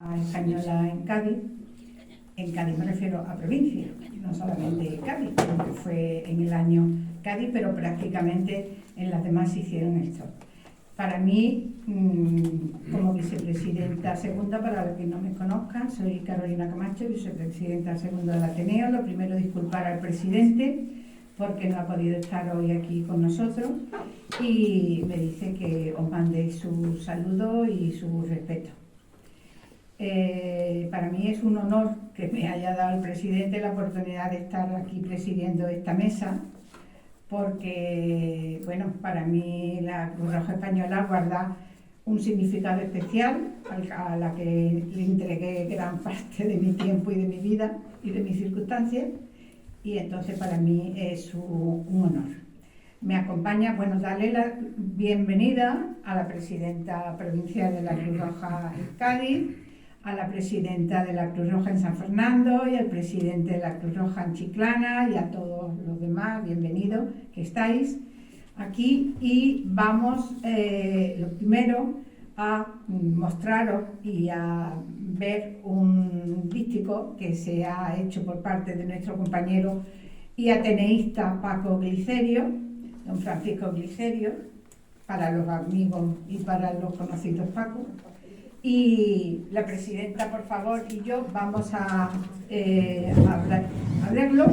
española en Cádiz. En Cádiz me refiero a provincia, no solamente Cádiz, porque fue en el año Cádiz, pero prácticamente en las demás se hicieron esto. Para mí, como vicepresidenta segunda, para los que no me conozcan, soy Carolina Camacho, vicepresidenta segunda del Ateneo. Lo primero, disculpar al presidente porque no ha podido estar hoy aquí con nosotros y me dice que os mande su saludo y su respeto. Para mí es un honor que me haya dado el presidente la oportunidad de estar aquí presidiendo esta mesa, porque, bueno, para mí la Cruz Roja Española guarda un significado especial a la que le entregué gran parte de mi tiempo y de mi vida y de mis circunstancias, y entonces para mí es un honor. Me acompaña, bueno, darle la bienvenida a la presidenta provincial de la Cruz Roja en Cádiz, a la presidenta de la Cruz Roja en San Fernando y al presidente de la Cruz Roja en Chiclana y a todos los demás, bienvenidos que estáis aquí. Y vamos, lo primero, a mostraros y a ver un díptico que se ha hecho por parte de nuestro compañero y ateneísta Paco Glicerio, don Francisco Glicerio, para los amigos y para los conocidos Paco. Y la presidenta, por favor, y yo vamos a verlo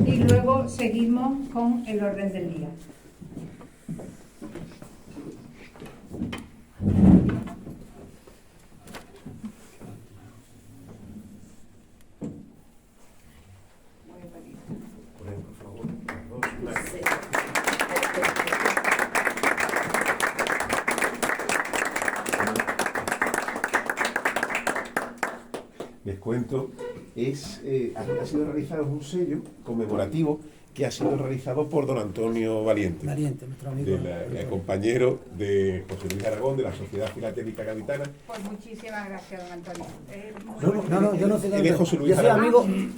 y luego seguimos con el orden del día. Les cuento, ha sido realizado un sello conmemorativo que ha sido realizado por don Antonio Valiente, nuestro amigo, compañero de José Luis Aragón, de la Sociedad Filatélica Gaditana. Pues muchísimas gracias, don Antonio. No, yo no sé Él es José Luis yo soy Aragón.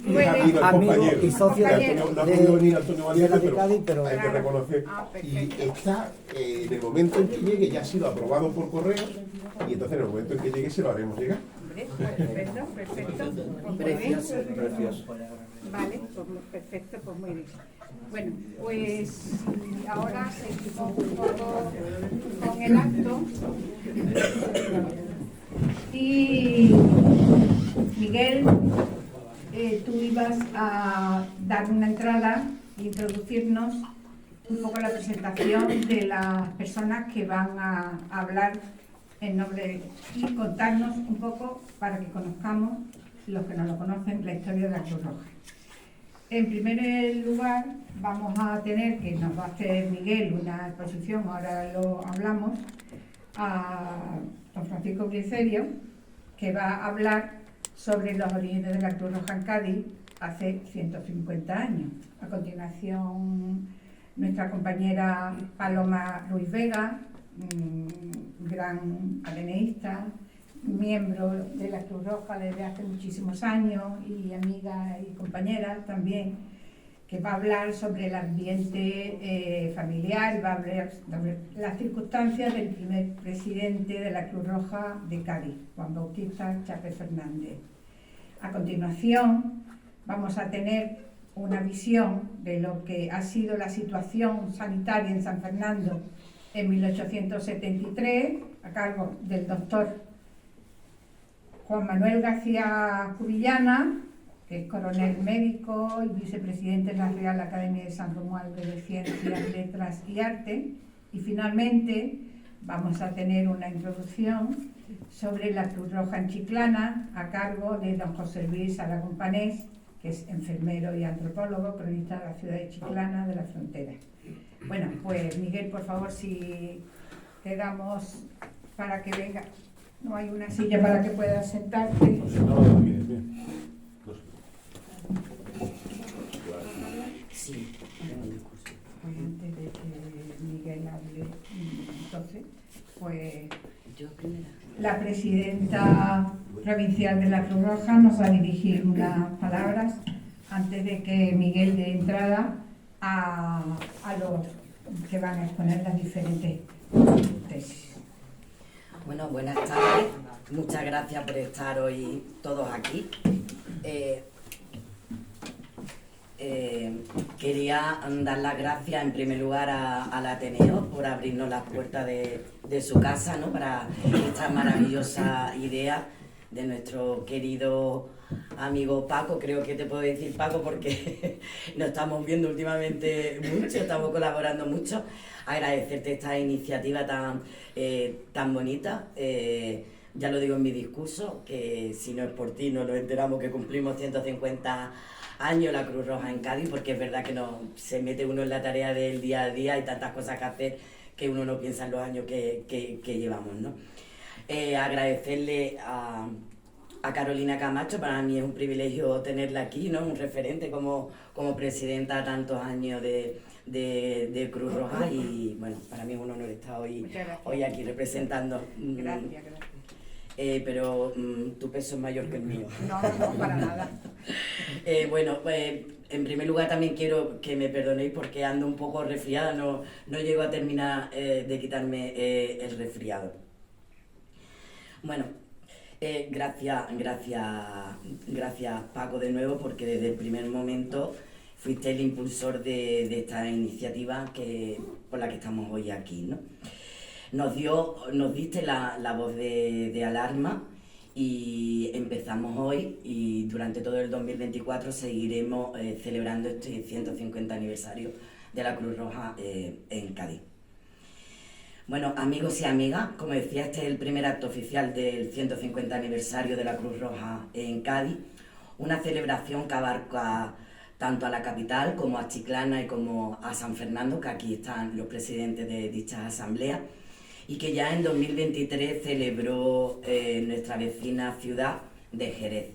amigo y socio no ha podido venir Antonio Valiente, de Cádiz, pero hay que reconocer. Y está, en el momento en que llegue, ya ha sido aprobado por correo, y entonces en el momento en que llegue se lo haremos llegar. Perfecto. precioso. Vale, pues perfecto, pues muy bien. Bueno, pues ahora seguimos un poco con el acto. Y Miguel, tú ibas a dar una entrada e introducirnos un poco la presentación de las personas que van a hablar en nombre y contarnos un poco, para que conozcamos, los que no lo conocen, la historia de la Cruz Roja. En primer lugar, vamos a tener, que nos va a hacer Miguel una exposición, ahora lo hablamos, a don Francisco Glicerio, que va a hablar sobre los orígenes de la Cruz Roja en Cádiz hace 150 años. A continuación, nuestra compañera Paloma Ruiz Vega, gran ateneísta, miembro de la Cruz Roja desde hace muchísimos años y amiga y compañera también, que va a hablar sobre el ambiente familiar, va a hablar sobre las circunstancias del primer presidente de la Cruz Roja de Cádiz, Juan Bautista Chávez Fernández. A continuación vamos a tener una visión de lo que ha sido la situación sanitaria en San Fernando en 1873, a cargo del doctor Juan Manuel García Cubillana, que es coronel médico y vicepresidente de la Real Academia de San Romualdo de Ciencias, Letras y Arte. Y finalmente vamos a tener una introducción sobre la Cruz Roja en Chiclana, a cargo de don José Luis Aragón Panés, que es enfermero y antropólogo, cronista de la ciudad de Chiclana, de la frontera. Bueno, pues Miguel, por favor, si te damos para que venga. No hay una silla para que puedas sentarte. Bien. Sí. Pues antes de que Miguel hable, entonces, pues la presidenta provincial de la Cruz Roja nos va a dirigir unas palabras antes de que Miguel dé entrada a los que van a exponer las diferentes tesis. Bueno, buenas tardes Muchas gracias por estar hoy todos aquí. Quería dar las gracias en primer lugar al Ateneo por abrirnos las puertas de su casa, ¿no? Para esta maravillosa idea de nuestro querido amigo Paco. Creo que te puedo decir Paco porque nos estamos viendo últimamente mucho, estamos colaborando mucho. Agradecerte esta iniciativa tan bonita. Ya lo digo en mi discurso, que si no es por ti no nos enteramos que cumplimos 150 años la Cruz Roja en Cádiz, porque es verdad que se mete uno en la tarea del día a día y tantas cosas que hacer que uno no piensa en los años que llevamos, ¿no? Agradecerle a Carolina Camacho. Para mí es un privilegio tenerla aquí, ¿no? Un referente como presidenta tantos años de Cruz Roja, y bueno, para mí es un honor estar hoy aquí representando. Gracias. Pero tu peso es mayor que el mío. No, para nada. En primer lugar también quiero que me perdonéis porque ando un poco resfriada, no llego a terminar de quitarme el resfriado. Bueno, gracias Paco de nuevo, porque desde el primer momento fuiste el impulsor de esta iniciativa por la que estamos hoy aquí, ¿no? Nos diste la voz de alarma y empezamos hoy, y durante todo el 2024 seguiremos celebrando este 150 aniversario de la Cruz Roja en Cádiz. Bueno, amigos y amigas, como decía, este es el primer acto oficial del 150 aniversario de la Cruz Roja en Cádiz, una celebración que abarca tanto a la capital como a Chiclana y como a San Fernando, que aquí están los presidentes de dichas asambleas, y que ya en 2023 celebró nuestra vecina ciudad de Jerez.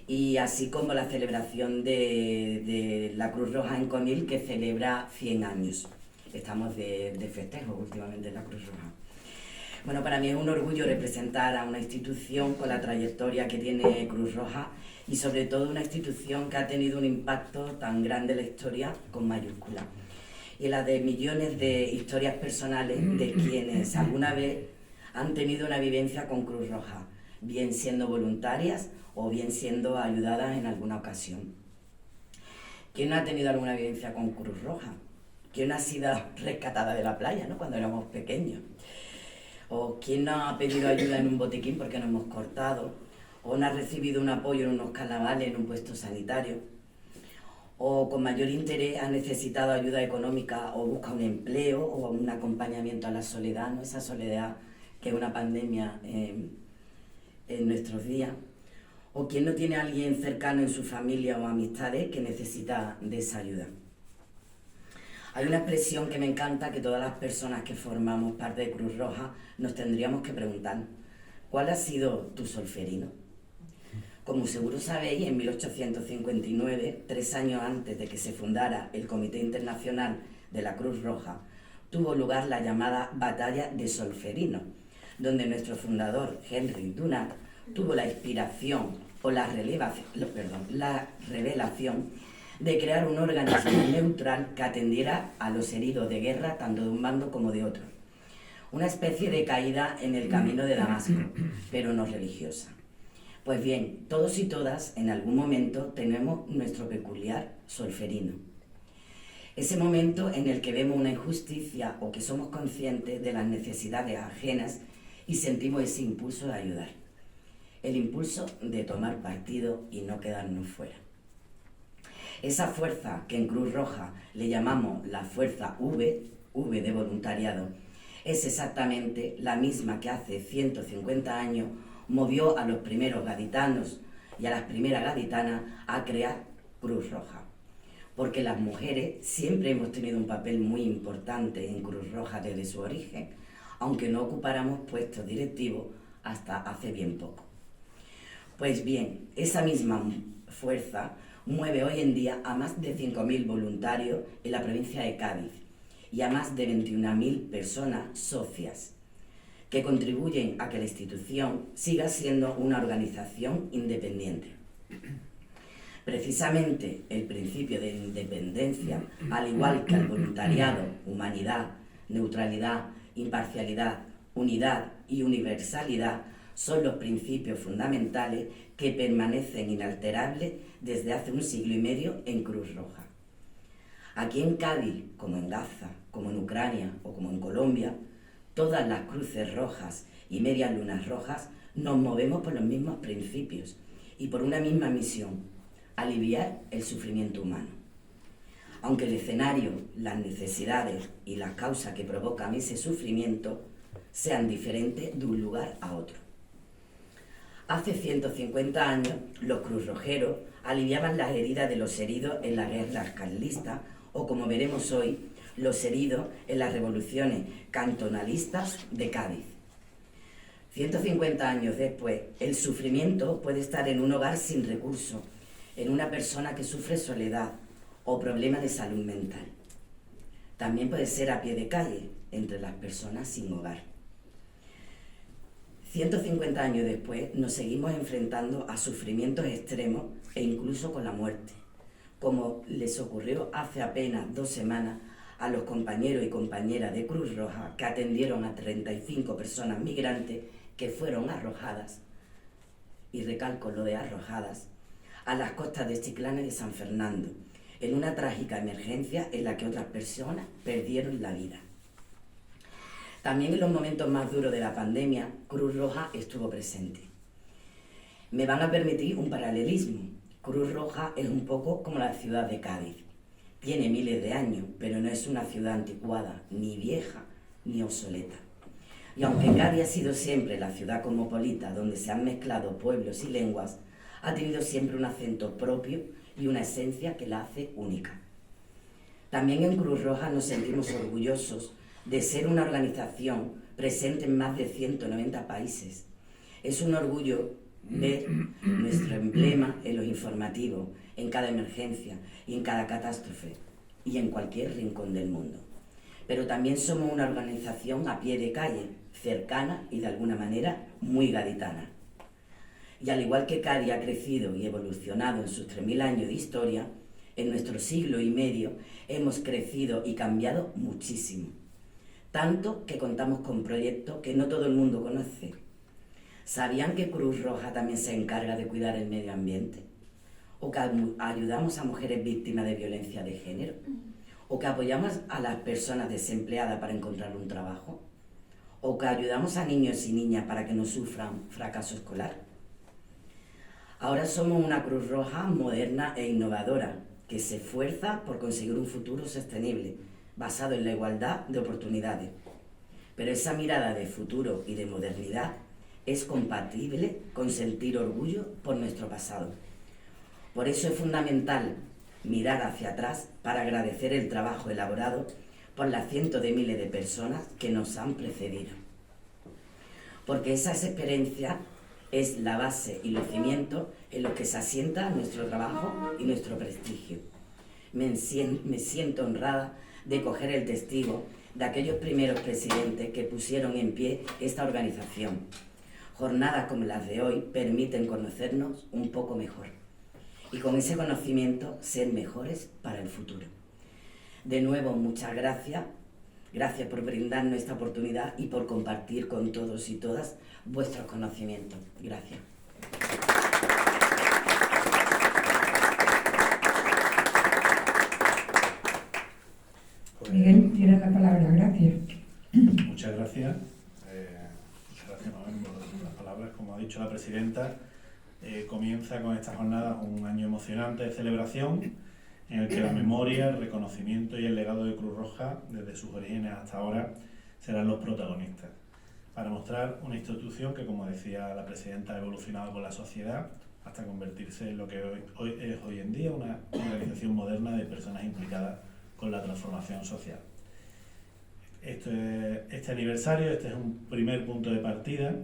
Y así como la celebración de la Cruz Roja en Conil, que celebra 100 años. Estamos de festejo últimamente en la Cruz Roja. Bueno, para mí es un orgullo representar a una institución con la trayectoria que tiene Cruz Roja, y sobre todo una institución que ha tenido un impacto tan grande en la historia con mayúscula, y la de millones de historias personales de quienes alguna vez han tenido una vivencia con Cruz Roja, bien siendo voluntarias o bien siendo ayudadas en alguna ocasión. ¿Quién no ha tenido alguna vivencia con Cruz Roja? ¿Quién ha sido rescatada de la playa, ¿no? Cuando éramos pequeños? ¿O quién no ha pedido ayuda en un botiquín porque nos hemos cortado? ¿O no ha recibido un apoyo en unos carnavales, en un puesto sanitario? ¿O con mayor interés ha necesitado ayuda económica o busca un empleo o un acompañamiento a la soledad, ¿no? Esa soledad que es una pandemia en nuestros días? ¿O quién no tiene a alguien cercano en su familia o amistades que necesita de esa ayuda? Hay una expresión que me encanta, que todas las personas que formamos parte de Cruz Roja nos tendríamos que preguntar: ¿cuál ha sido tu solferino? Como seguro sabéis, en 1859, 3 años antes de que se fundara el Comité Internacional de la Cruz Roja, tuvo lugar la llamada Batalla de Solferino, donde nuestro fundador, Henry Dunant, tuvo la inspiración o la revelación de crear un organismo neutral que atendiera a los heridos de guerra tanto de un bando como de otro. Una especie de caída en el camino de Damasco, pero no religiosa. Pues bien, todos y todas en algún momento tenemos nuestro peculiar solferino. Ese momento en el que vemos una injusticia o que somos conscientes de las necesidades ajenas y sentimos ese impulso de ayudar. El impulso de tomar partido y no quedarnos fuera. Esa fuerza que en Cruz Roja le llamamos la fuerza V de voluntariado, es exactamente la misma que hace 150 años movió a los primeros gaditanos y a las primeras gaditanas a crear Cruz Roja. Porque las mujeres siempre hemos tenido un papel muy importante en Cruz Roja desde su origen, aunque no ocupáramos puestos directivos hasta hace bien poco. Pues bien, esa misma fuerza mueve hoy en día a más de 5.000 voluntarios en la provincia de Cádiz y a más de 21.000 personas socias, que contribuyen a que la institución siga siendo una organización independiente. Precisamente el principio de independencia, al igual que el voluntariado, humanidad, neutralidad, imparcialidad, unidad y universalidad, son los principios fundamentales que permanecen inalterables desde hace 1,5 siglos en Cruz Roja. Aquí en Cádiz, como en Gaza, como en Ucrania o como en Colombia, todas las cruces rojas y medias lunas rojas nos movemos por los mismos principios y por una misma misión: aliviar el sufrimiento humano. Aunque el escenario, las necesidades y las causas que provocan ese sufrimiento sean diferentes de un lugar a otro. Hace 150 años, los cruzrojeros aliviaban las heridas de los heridos en las guerras carlistas o, como veremos hoy, los heridos en las revoluciones cantonalistas de Cádiz. 150 años después, el sufrimiento puede estar en un hogar sin recursos, en una persona que sufre soledad o problemas de salud mental. También puede ser a pie de calle, entre las personas sin hogar. 150 años después nos seguimos enfrentando a sufrimientos extremos e incluso con la muerte, como les ocurrió hace apenas 2 semanas a los compañeros y compañeras de Cruz Roja que atendieron a 35 personas migrantes que fueron arrojadas, y recalco lo de arrojadas, a las costas de Chiclana y de San Fernando, en una trágica emergencia en la que otras personas perdieron la vida. También en los momentos más duros de la pandemia, Cruz Roja estuvo presente. Me van a permitir un paralelismo. Cruz Roja es un poco como la ciudad de Cádiz. Tiene miles de años, pero no es una ciudad anticuada, ni vieja, ni obsoleta. Y aunque Cádiz ha sido siempre la ciudad cosmopolita donde se han mezclado pueblos y lenguas, ha tenido siempre un acento propio y una esencia que la hace única. También en Cruz Roja nos sentimos orgullosos de ser una organización presente en más de 190 países. Es un orgullo ver nuestro emblema en los informativos, en cada emergencia y en cada catástrofe y en cualquier rincón del mundo. Pero también somos una organización a pie de calle, cercana y de alguna manera muy gaditana. Y al igual que Cádiz ha crecido y evolucionado en sus 3.000 años de historia, en nuestro siglo y medio hemos crecido y cambiado muchísimo. Tanto que contamos con proyectos que no todo el mundo conoce. ¿Sabían que Cruz Roja también se encarga de cuidar el medio ambiente? ¿O que ayudamos a mujeres víctimas de violencia de género? ¿O que apoyamos a las personas desempleadas para encontrar un trabajo? ¿O que ayudamos a niños y niñas para que no sufran fracaso escolar? Ahora somos una Cruz Roja moderna e innovadora que se esfuerza por conseguir un futuro sostenible, basado en la igualdad de oportunidades. Pero esa mirada de futuro y de modernidad es compatible con sentir orgullo por nuestro pasado. Por eso es fundamental mirar hacia atrás para agradecer el trabajo elaborado por las cientos de miles de personas que nos han precedido. Porque esas experiencias es la base y los cimientos en los que se asienta nuestro trabajo y nuestro prestigio. Me siento honrada de coger el testigo de aquellos primeros presidentes que pusieron en pie esta organización. Jornadas como las de hoy permiten conocernos un poco mejor y con ese conocimiento ser mejores para el futuro. De nuevo, muchas gracias. Gracias por brindarnos esta oportunidad y por compartir con todos y todas vuestros conocimientos. Gracias. Miguel, tienes la palabra. Gracias. Muchas gracias. Muchas gracias, Mabel, por las palabras. Como ha dicho la presidenta, comienza con esta jornada un año emocionante de celebración en el que la memoria, el reconocimiento y el legado de Cruz Roja, desde sus orígenes hasta ahora, serán los protagonistas, para mostrar una institución que, como decía la presidenta, ha evolucionado con la sociedad hasta convertirse en lo que es hoy en día una organización moderna de personas implicadas con la transformación social. Este aniversario, este es un primer punto de partida,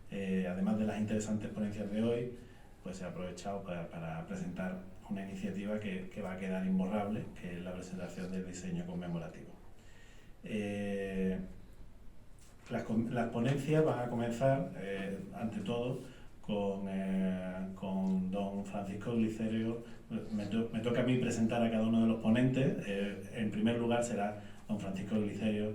además de las interesantes ponencias de hoy, pues se ha aprovechado para presentar una iniciativa que va a quedar imborrable, que es la presentación del diseño conmemorativo. Las ponencias van a comenzar, ante todo, con don Francisco Glicerio. Me toca a mí presentar a cada uno de los ponentes. En primer lugar será don Francisco Glicerio,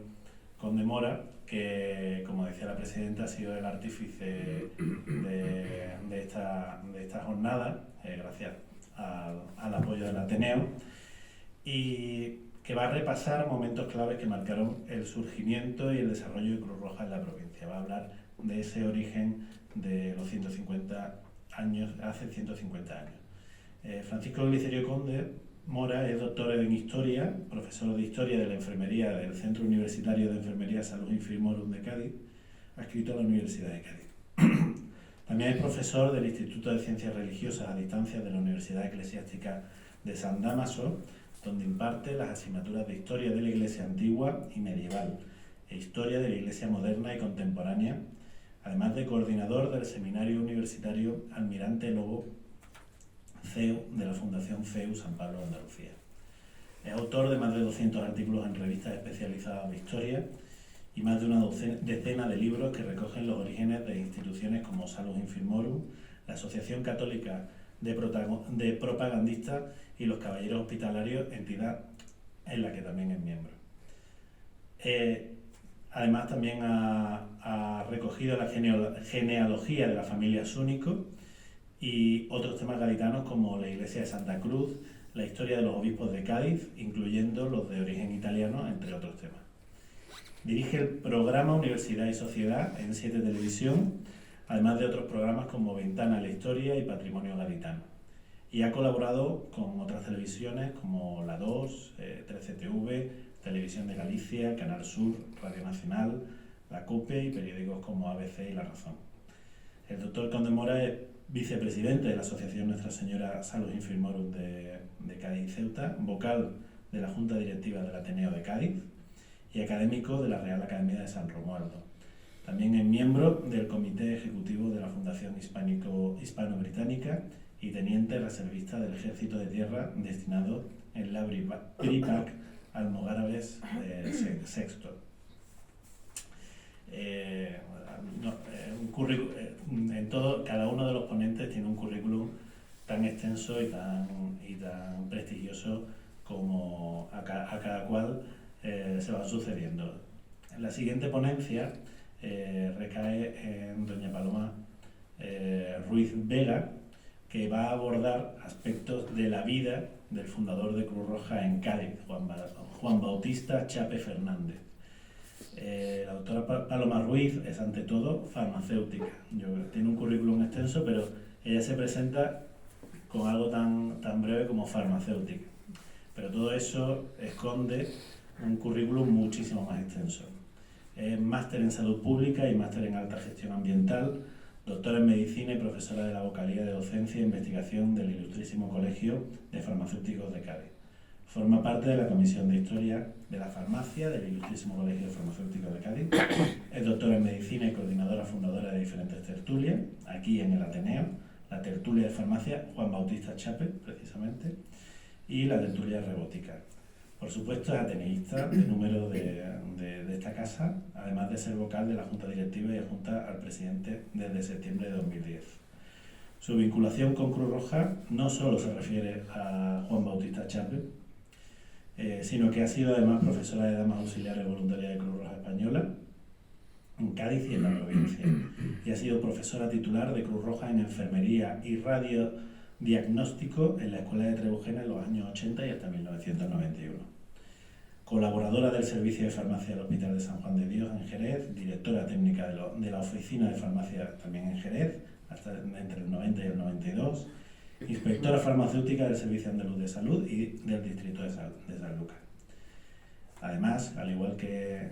conde Mora, que, como decía la presidenta, ha sido el artífice de esta jornada, gracias al apoyo del Ateneo, y que va a repasar momentos claves que marcaron el surgimiento y el desarrollo de Cruz Roja en la provincia. Va a hablar de ese origen de los 150 años, hace 150 años. Francisco Glicerio Conde Mora es doctor en Historia, profesor de Historia de la Enfermería del Centro Universitario de Enfermería Salus Infirmorum de Cádiz, adscrito a la Universidad de Cádiz. También es profesor del Instituto de Ciencias Religiosas a Distancia de la Universidad Eclesiástica de San Dámaso, donde imparte las asignaturas de Historia de la Iglesia Antigua y Medieval e Historia de la Iglesia Moderna y Contemporánea, además de coordinador del Seminario Universitario Almirante Lobo CEU de la Fundación CEU San Pablo de Andalucía. Es autor de más de 200 artículos en revistas especializadas de historia y más de una decena de libros que recogen los orígenes de instituciones como Salus Infirmorum, la Asociación Católica de Propagandistas y los Caballeros Hospitalarios, entidad en la que también es miembro. Además, también ha recogido la genealogía de la familia Súnico y otros temas gaditanos como la Iglesia de Santa Cruz, la historia de los obispos de Cádiz, incluyendo los de origen italiano, entre otros temas. Dirige el programa Universidad y Sociedad en 7 Televisión, además de otros programas como Ventana a la Historia y Patrimonio Gaditano. Y ha colaborado con otras televisiones como La 2, 13TV, Televisión de Galicia, Canal Sur, Radio Nacional, la COPE y periódicos como ABC y La Razón. El doctor Conde Mora es vicepresidente de la Asociación Nuestra Señora Salus Infirmorum de Cádiz y Ceuta, vocal de la Junta Directiva del Ateneo de Cádiz y académico de la Real Academia de San Romualdo. También es miembro del Comité Ejecutivo de la Fundación Hispano-Británica y teniente reservista del Ejército de Tierra destinado en la BRIPAC Almogárabes VI. Cada uno de los ponentes tiene un currículum tan extenso y tan prestigioso como a cada cual se va sucediendo. La siguiente ponencia recae en doña Paloma Ruiz Vega, que va a abordar aspectos de la vida del fundador de Cruz Roja en Cádiz, Juan Bautista Chape Fernández. La doctora Paloma Ruiz es ante todo farmacéutica. Tiene un currículum extenso, pero ella se presenta con algo tan breve como farmacéutica. Pero todo eso esconde un currículum muchísimo más extenso. Es máster en salud pública y máster en alta gestión ambiental, doctora en medicina y profesora de la vocalía de docencia e investigación del Ilustrísimo Colegio de Farmacéuticos de Cádiz. Forma parte de la Comisión de Historia de la Farmacia del Ilustrísimo Colegio de Farmacéuticos de Cádiz. Es doctora en medicina y coordinadora fundadora de diferentes tertulias, aquí en el Ateneo, la tertulia de farmacia Juan Bautista Chape, precisamente, y la tertulia Rebótica. Por supuesto, es ateneísta de número de esta casa, además de ser vocal de la Junta Directiva y adjunta al presidente desde septiembre de 2010. Su vinculación con Cruz Roja no solo se refiere a Juan Bautista Chape, sino que ha sido además profesora de Damas Auxiliares Voluntarias de Cruz Roja Española en Cádiz y en la provincia, y ha sido profesora titular de Cruz Roja en Enfermería y Radiodiagnóstico en la Escuela de Trebujena en los años 80 y hasta 1991. Colaboradora del Servicio de Farmacia del Hospital de San Juan de Dios en Jerez, directora técnica de la Oficina de Farmacia también en Jerez, hasta entre el 90 y el 92, inspectora farmacéutica del Servicio Andaluz de Salud y del Distrito de Sanlúcar. Además, al igual que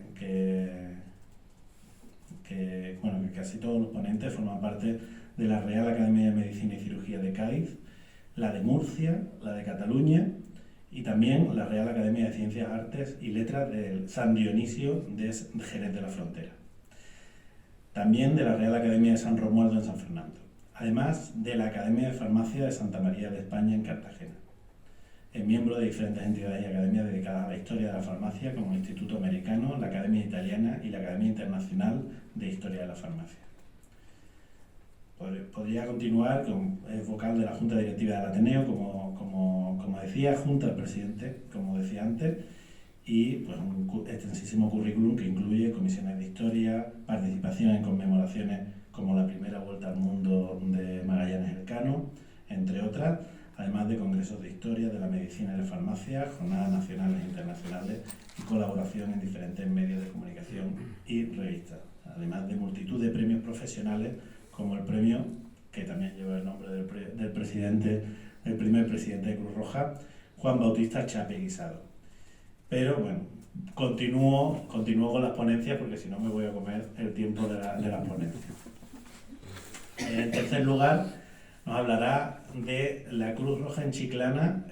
casi todos los ponentes, forman parte de la Real Academia de Medicina y Cirugía de Cádiz, la de Murcia, la de Cataluña y también la Real Academia de Ciencias, Artes y Letras del San Dionisio de Jerez de la Frontera. También de la Real Academia de San Romualdo en San Fernando. Además de la Academia de Farmacia de Santa María de España en Cartagena. Es miembro de diferentes entidades y academias dedicadas a la historia de la farmacia, como el Instituto Americano, la Academia Italiana y la Academia Internacional de Historia de la Farmacia. Podría continuar, es vocal de la Junta Directiva del Ateneo, como decía, junto al presidente, como decía antes, y pues un extensísimo currículum que incluye comisiones de historia, participación en conmemoraciones como la primera Vuelta al Mundo de Magallanes Elcano, entre otras, además de congresos de historia, de la medicina y la farmacia, jornadas nacionales e internacionales y colaboración en diferentes medios de comunicación y revistas, además de multitud de premios profesionales como el premio, que también lleva el nombre del primer presidente de Cruz Roja, Juan Bautista Chape Guisado. Pero bueno, continúo con las ponencias porque si no me voy a comer el tiempo de las ponencias. En tercer lugar, nos hablará de la Cruz Roja en Chiclana,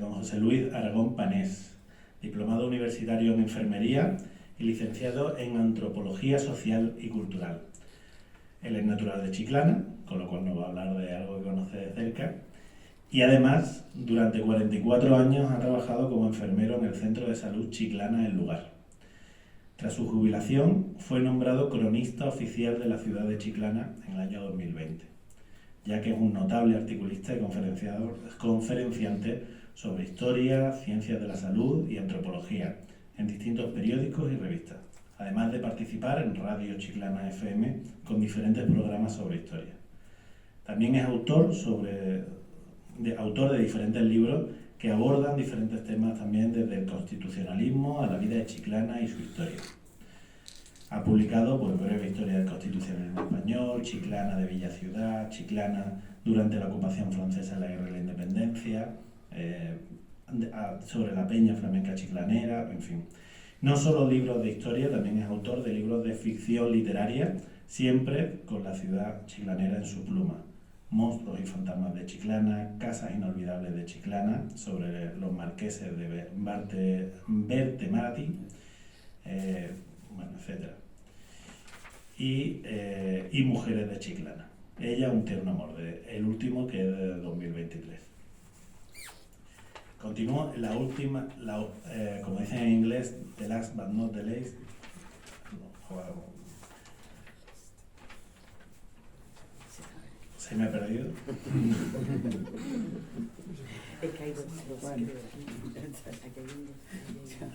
don José Luis Aragón Panés, diplomado universitario en enfermería y licenciado en antropología social y cultural. Él es natural de Chiclana, con lo cual nos va a hablar de algo que conoce de cerca. Y además, durante 44 años ha trabajado como enfermero en el Centro de Salud Chiclana El Lugar. Tras su jubilación, fue nombrado cronista oficial de la ciudad de Chiclana en el año 2020, ya que es un notable articulista y conferenciante sobre historia, ciencias de la salud y antropología en distintos periódicos y revistas, además de participar en Radio Chiclana FM con diferentes programas sobre historia. También es autor de diferentes libros que abordan diferentes temas también desde el constitucionalismo a la vida de Chiclana y su historia. Ha publicado pues, breve historia del constitucionalismo español, Chiclana de Villa Ciudad, Chiclana durante la ocupación francesa en la Guerra de la Independencia, sobre la peña flamenca chiclanera, en fin. No solo libros de historia, también es autor de libros de ficción literaria, siempre con la ciudad chiclanera en su pluma. Monstruos y fantasmas de Chiclana, Casas inolvidables de Chiclana, sobre los marqueses de Bertemarati, etc. Y Mujeres de Chiclana. Ella, un tierno amor, el último, que es de 2023. Continúo, la última, como dicen en inglés, the last but not the least. ¿Se me ha perdido?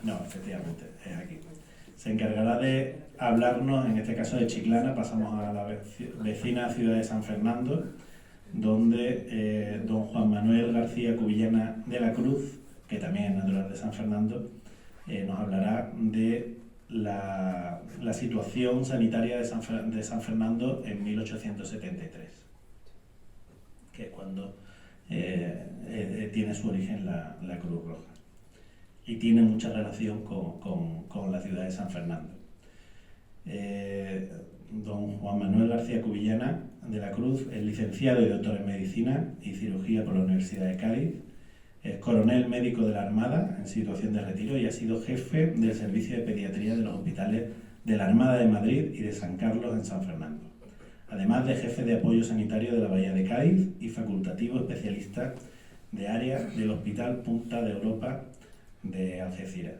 No, efectivamente, es aquí. Se encargará de hablarnos, en este caso de Chiclana, pasamos a la vecina ciudad de San Fernando, donde don Juan Manuel García Cubillana de la Cruz, que también es natural de San Fernando, nos hablará de la situación sanitaria de San Fernando en 1873, que es cuando tiene su origen la Cruz Roja. Y tiene mucha relación con la ciudad de San Fernando. Don Juan Manuel García Cubillana de la Cruz es licenciado y doctor en Medicina y Cirugía por la Universidad de Cádiz, es coronel médico de la Armada en situación de retiro y ha sido jefe del servicio de pediatría de los hospitales de la Armada de Madrid y de San Carlos en San Fernando, además de jefe de apoyo sanitario de la Bahía de Cádiz y facultativo especialista de área del Hospital Punta de Europa de Algeciras,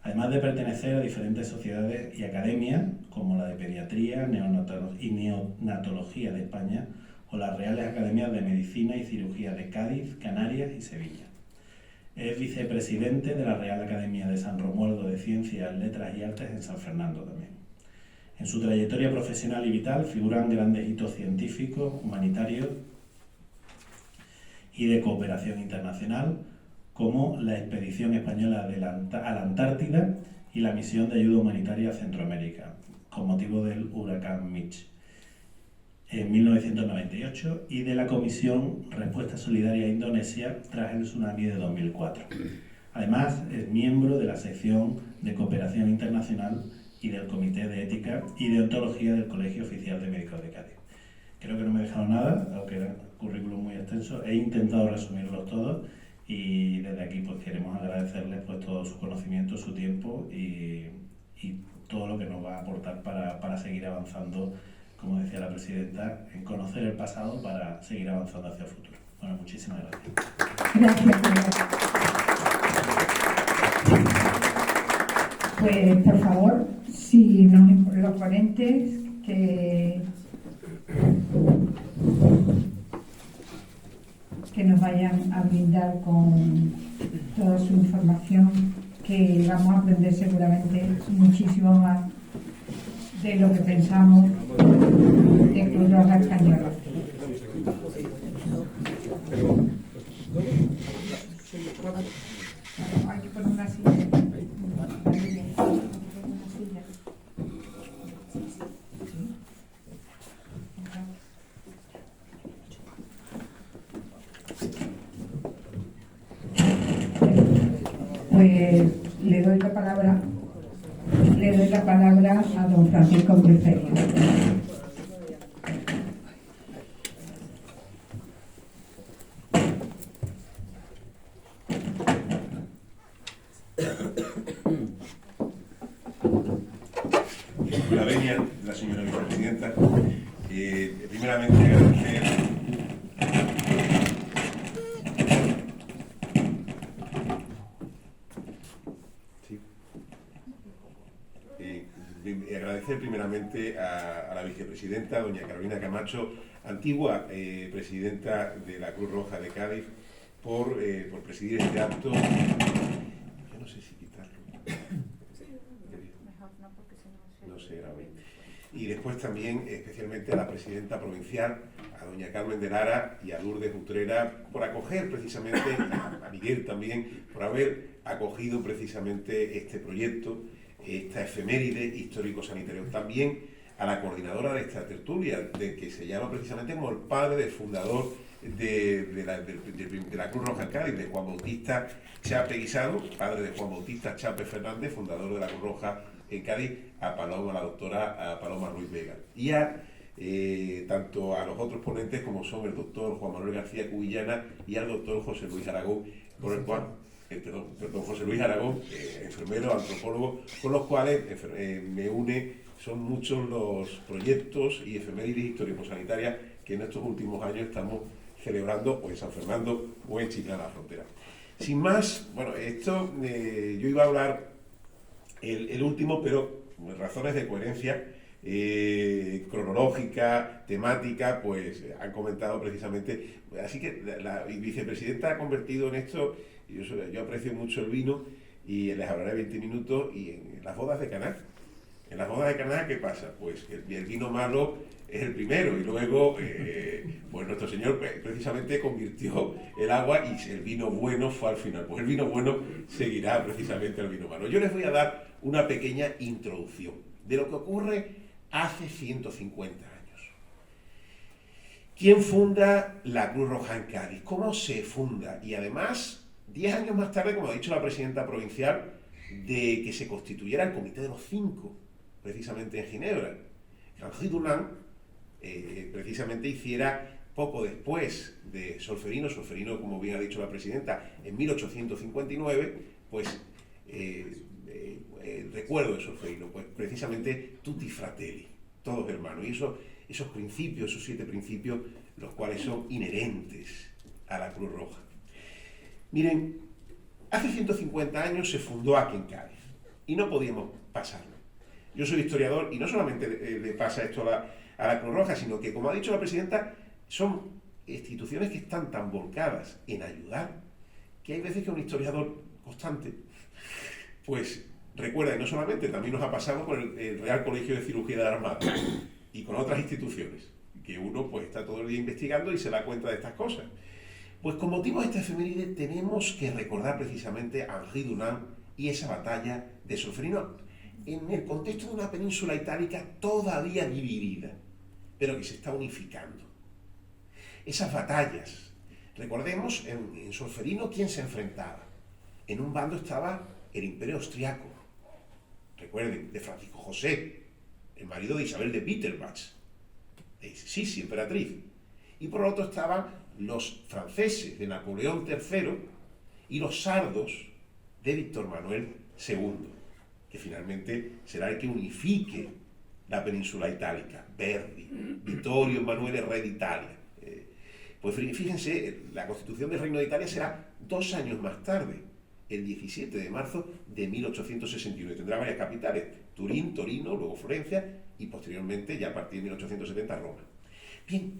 además de pertenecer a diferentes sociedades y academias como la de Pediatría y Neonatología de España o las Reales Academias de Medicina y Cirugía de Cádiz, Canarias y Sevilla. Es vicepresidente de la Real Academia de San Romualdo de Ciencias, Letras y Artes en San Fernando también. En su trayectoria profesional y vital figuran grandes hitos científicos, humanitarios y de cooperación internacional, como la expedición española a la Antártida y la misión de ayuda humanitaria a Centroamérica, con motivo del huracán Mitch, en 1998, y de la Comisión Respuesta Solidaria a Indonesia tras el tsunami de 2004. Además, es miembro de la sección de Cooperación Internacional y del Comité de Ética y Deontología del Colegio Oficial de Médicos de Cádiz. Creo que no me he dejado nada, aunque era un currículum muy extenso. He intentado resumirlos todos. Y desde aquí pues queremos agradecerles pues todo su conocimiento, su tiempo y todo lo que nos va a aportar para seguir avanzando, como decía la presidenta, en conocer el pasado para seguir avanzando hacia el futuro. Bueno, muchísimas gracias. Gracias. Pues por favor, si los ponentes que nos vayan a brindar con toda su información que vamos a aprender seguramente muchísimo más de lo que pensamos de Cruz Roja Española. Hay que poner una silla. Pues le doy la palabra a don Francisco Crucerio. La venia de la señora vicepresidenta, primeramente agradecer agradecer primeramente a la vicepresidenta, doña Carolina Camacho, antigua presidenta de la Cruz Roja de Cádiz, por presidir este acto. Yo no sé si quitarlo. No sé, era bien. Y después también, especialmente a la presidenta provincial, a doña Carmen de Lara y a Lourdes Utrera, por acoger precisamente, a Miguel también, por haber acogido precisamente este proyecto, esta efeméride histórico-sanitario. También a la coordinadora de esta tertulia, de que se llama precisamente como el padre del fundador de la Cruz Roja en Cádiz, de Juan Bautista Chape Guisado, padre de Juan Bautista Chape Fernández, fundador de la Cruz Roja en Cádiz, a la doctora Paloma Ruiz Vega. Y tanto a los otros ponentes como son el doctor Juan Manuel García Cubillana y al doctor José Luis Aragón, por el cual José Luis Aragón, enfermero, antropólogo, con los cuales me une, son muchos los proyectos y efemérides histórico-sanitarias que en estos últimos años estamos celebrando o en San Fernando o en Chiclana la Frontera. Sin más, bueno, esto yo iba a hablar el último, pero por razones de coherencia cronológica, temática, pues han comentado precisamente. Así que la vicepresidenta ha convertido en esto. Yo aprecio mucho el vino y les hablaré 20 minutos. Y en las bodas de Caná. En las bodas de Caná, ¿qué pasa? Pues que el vino malo es el primero y luego pues nuestro Señor precisamente convirtió el agua y el vino bueno fue al final. Pues el vino bueno seguirá precisamente al vino malo. Yo les voy a dar una pequeña introducción de lo que ocurre hace 150 años. ¿Quién funda la Cruz Roja en Cádiz? ¿Cómo se funda? Y además, 10 años más tarde, como ha dicho la presidenta provincial, de que se constituyera el Comité de los Cinco, precisamente en Ginebra. Henri Dunant, precisamente hiciera poco después de Solferino, como bien ha dicho la presidenta, en 1859, pues el recuerdo de Solferino, pues precisamente tutti fratelli, todos hermanos. Y esos principios, esos 7 principios, los cuales son inherentes a la Cruz Roja. Miren, hace 150 años se fundó aquí en Cádiz y no podíamos pasarlo. Yo soy historiador y no solamente le pasa esto a la Cruz Roja, sino que, como ha dicho la presidenta, son instituciones que están tan volcadas en ayudar que hay veces que un historiador constante pues recuerda, y no solamente, también nos ha pasado con el Real Colegio de Cirugía de la Armada y con otras instituciones, que uno pues está todo el día investigando y se da cuenta de estas cosas. Pues con motivo de esta efeméride tenemos que recordar precisamente a Henri Dunant y esa batalla de Solferino en el contexto de una península itálica todavía dividida, pero que se está unificando. Esas batallas, recordemos en Solferino quién se enfrentaba. En un bando estaba el Imperio Austriaco, recuerden, de Francisco José, el marido de Isabel de Bitterbach, de Sisi, emperatriz. Y por otro estaban los franceses de Napoleón III y los sardos de Víctor Manuel II, que finalmente será el que unifique la península itálica. Verdi, Vittorio Emanuele, rey de Italia. Pues fíjense, la constitución del Reino de Italia será 2 años más tarde, el 17 de marzo de 1861. Tendrá varias capitales: Turín, Torino, luego Florencia y posteriormente, ya a partir de 1870, Roma. Bien,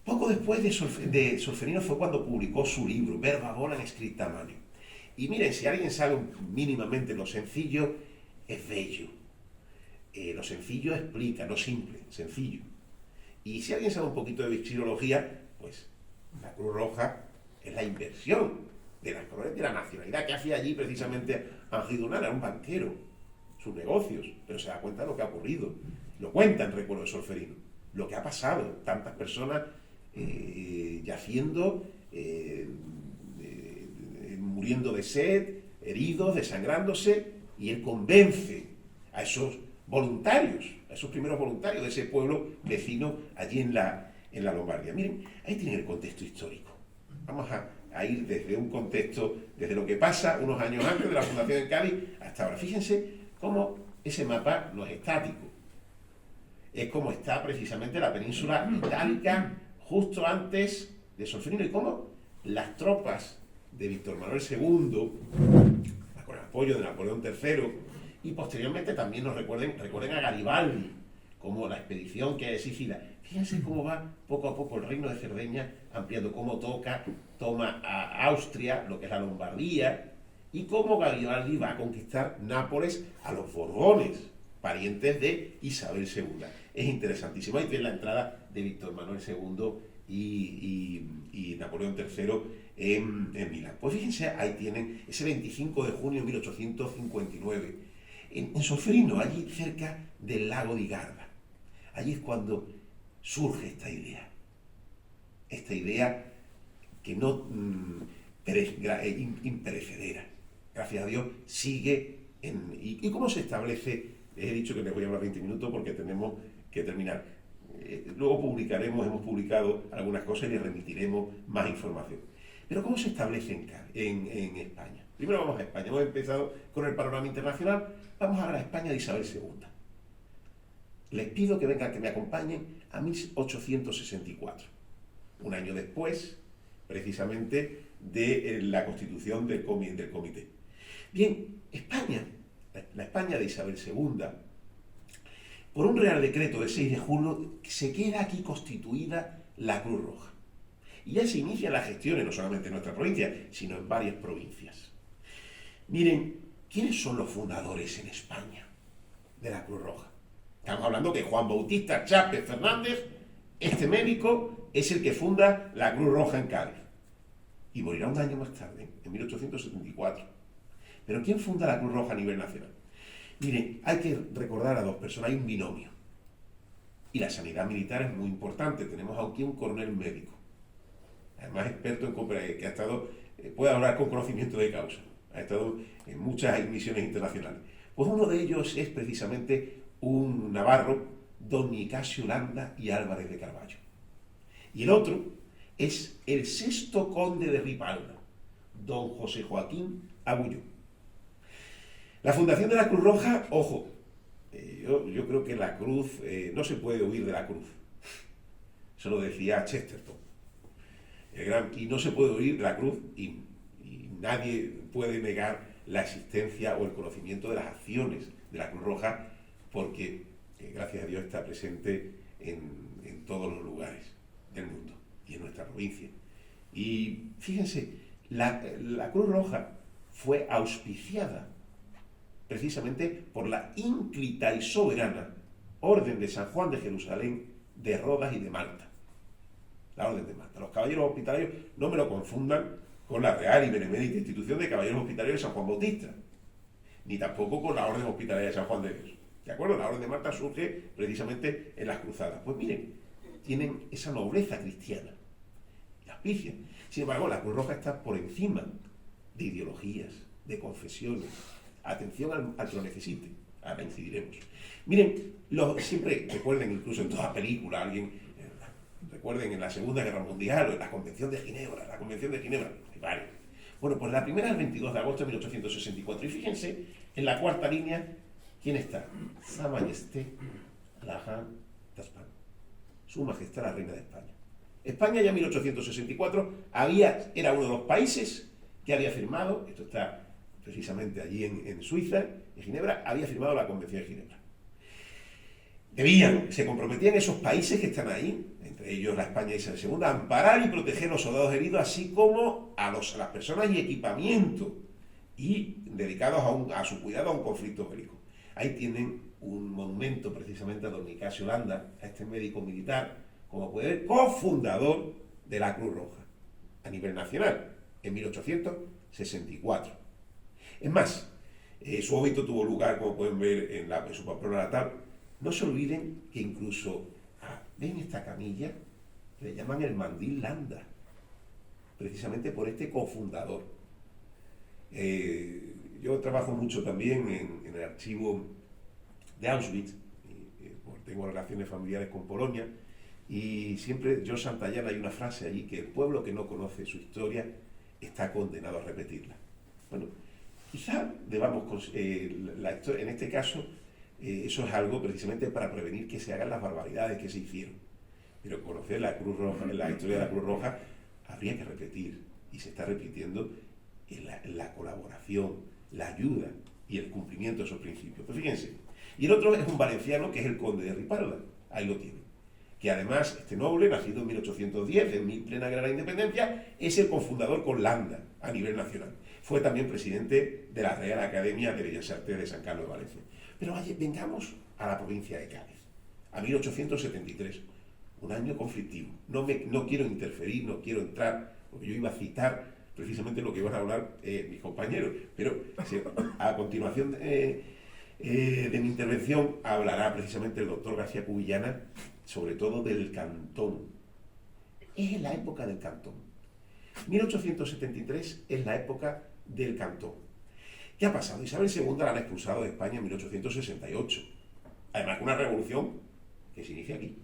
poco después de Solferino fue cuando publicó su libro, Verba Volant scripta a mano. Y miren, si alguien sabe mínimamente lo sencillo, es bello. Lo sencillo explica, no simple, sencillo. Y si alguien sabe un poquito de vexilología, pues la Cruz Roja es la inversión de las colores de la nacionalidad que hacía allí precisamente Henri Dunant, era un banquero, sus negocios, pero se da cuenta de lo que ha ocurrido. Lo cuenta en Recuerdo de Solferino, lo que ha pasado, tantas personas yaciendo, muriendo de sed, heridos, desangrándose, y él convence a esos voluntarios, a esos primeros voluntarios de ese pueblo vecino allí en la Lombardía. Miren, ahí tienen el contexto histórico. Vamos a ir desde un contexto, desde lo que pasa unos años antes de la fundación de Cádiz hasta ahora. Fíjense cómo ese mapa no es estático. Es como está precisamente la península itálica justo antes de Solferino y cómo las tropas de Víctor Manuel II, con el apoyo de Napoleón III, y posteriormente también nos recuerden a Garibaldi, como la expedición que hay de Sicilia. Fíjense cómo va poco a poco el reino de Cerdeña ampliando, cómo toma a Austria, lo que es la Lombardía, y cómo Garibaldi va a conquistar Nápoles a los Borbones, parientes de Isabel II. Es interesantísimo. Ahí tiene la entrada de Víctor Manuel II y Napoleón III en Milán. Pues fíjense, ahí tienen ese 25 de junio de 1859. En Solferino, allí cerca del lago di Garda. Allí es cuando surge esta idea que no imperecedera. Gracias a Dios sigue ¿Y cómo se establece? Les he dicho que les voy a hablar 20 minutos porque tenemos que terminar. Luego hemos publicado algunas cosas y les remitiremos más información. Pero ¿cómo se establece en España? Primero vamos a España. Hemos empezado con el panorama internacional. Vamos ahora a España de Isabel II. Les pido que vengan, que me acompañen a 1864, un año después, precisamente, de la constitución del comité. Bien, España, la España de Isabel II, por un Real Decreto del 6 de julio, se queda aquí constituida la Cruz Roja. Y ya se inician las gestiones, no solamente en nuestra provincia, sino en varias provincias. Miren, ¿quiénes son los fundadores en España de la Cruz Roja? Estamos hablando que Juan Bautista Chávez Fernández, este médico, es el que funda la Cruz Roja en Cádiz. Y morirá un año más tarde, en 1874. Pero ¿quién funda la Cruz Roja a nivel nacional? Miren, hay que recordar a dos personas, hay un binomio. Y la sanidad militar es muy importante. Tenemos aquí un coronel médico, además experto que ha estado, puede hablar con conocimiento de causa. Ha estado en muchas misiones internacionales. Pues uno de ellos es precisamente un navarro, don Nicasio Landa y Álvarez de Carballo. Y el otro es el 6º conde de Ripalda, don José Joaquín Agulló. La fundación de la Cruz Roja, ojo, yo creo que la cruz, no se puede huir de la cruz. Eso lo decía Chesterton. Y no se puede huir de la cruz y nadie puede negar la existencia o el conocimiento de las acciones de la Cruz Roja, porque gracias a Dios está presente en todos los lugares del mundo y en nuestra provincia. Y fíjense, la Cruz Roja fue auspiciada precisamente por la ínclita y soberana Orden de San Juan de Jerusalén, de Rodas y de Malta. La Orden de Malta. Los caballeros hospitalarios, no me lo confundan con la Real y Benemérita Institución de Caballeros Hospitalarios de San Juan Bautista, ni tampoco con la Orden Hospitalaria de San Juan de Dios. ¿De acuerdo? La Orden de Malta surge precisamente en las cruzadas. Pues miren, tienen esa nobleza cristiana y auspicia. Sin embargo, la Cruz Roja está por encima de ideologías, de confesiones. Atención al que lo necesite. Ahora incidiremos. Miren, siempre recuerden, incluso en toda película, recuerden en la Segunda Guerra Mundial o en la Convención de Ginebra. Hay varios. Bueno, pues la primera es el 22 de agosto de 1864. Y fíjense, en la cuarta línea, ¿quién está? Sa Majesté la Reine d'Espagne. Su Majestad la Reina de España. España ya en 1864 era uno de los países que había firmado, esto está precisamente allí en Suiza, en Ginebra, había firmado la Convención de Ginebra. Se comprometían esos países que están ahí, entre ellos la España y Isabel II, a amparar y proteger a los soldados heridos, así como a las personas y equipamiento y dedicados a su cuidado a un conflicto bélico. Ahí tienen un monumento precisamente a don Nicasio Landa, a este médico militar, como puede ver, cofundador de la Cruz Roja a nivel nacional en 1864. Es más, su óbito tuvo lugar, como pueden ver en su Pamplona natal. No se olviden que incluso, ven esta camilla, le llaman el mandil Landa, precisamente por este cofundador. Yo trabajo mucho también en el archivo de Auschwitz, tengo relaciones familiares con Polonia, y siempre, George Santayana, hay una frase allí, que el pueblo que no conoce su historia está condenado a repetirla. Bueno, quizá debamos, en este caso, eso es algo precisamente para prevenir que se hagan las barbaridades que se hicieron. Pero conocer la Cruz Roja, la historia de la Cruz Roja, habría que repetir, y se está repitiendo en la colaboración, la ayuda y el cumplimiento de esos principios. Pues fíjense, y el otro es un valenciano que es el conde de Riparda, ahí lo tienen, que además este noble, nacido en 1810, en plena guerra de la independencia, es el cofundador con Landa a nivel nacional. Fue también presidente de la Real Academia de Bellas Artes de San Carlos de Valencia. Pero vengamos a la provincia de Cádiz, a 1873, un año conflictivo. No quiero interferir, no quiero entrar, porque yo iba a citar precisamente lo que iban a hablar mis compañeros, pero a continuación de mi intervención hablará precisamente el doctor García Cubillana, sobre todo del cantón. Es la época del cantón. 1873 es la época del cantón. ¿Qué ha pasado? Isabel II la han expulsado de España en 1868. Además, una revolución que se inicia aquí,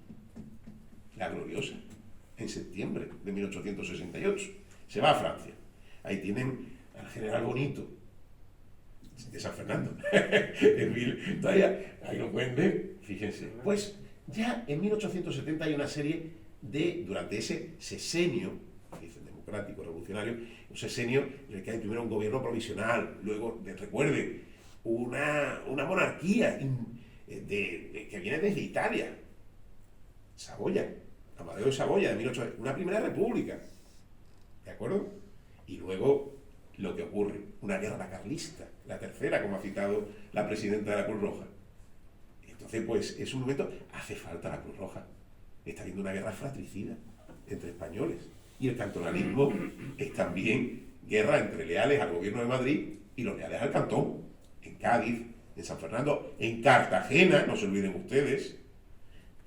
la gloriosa, en septiembre de 1868. Se va a Francia. Ahí tienen al general Bonito, de San Fernando. Todavía, ahí lo pueden ver, fíjense. Pues ya en 1870 hay una serie durante ese sesenio, dicen democrático, revolucionario, un sesenio en el que hay primero un gobierno provisional, luego, recuerden, una monarquía que viene desde Italia, Saboya, Amadeo de Saboya, de 1800, una primera república, ¿de acuerdo? Y luego lo que ocurre, una guerra carlista, la tercera, como ha citado la presidenta de la Cruz Roja. Entonces, pues, es un momento, hace falta la Cruz Roja. Está habiendo una guerra fratricida entre españoles. Y el cantonalismo es también guerra entre leales al gobierno de Madrid y los leales al cantón. En Cádiz, en San Fernando, en Cartagena, no se olviden ustedes.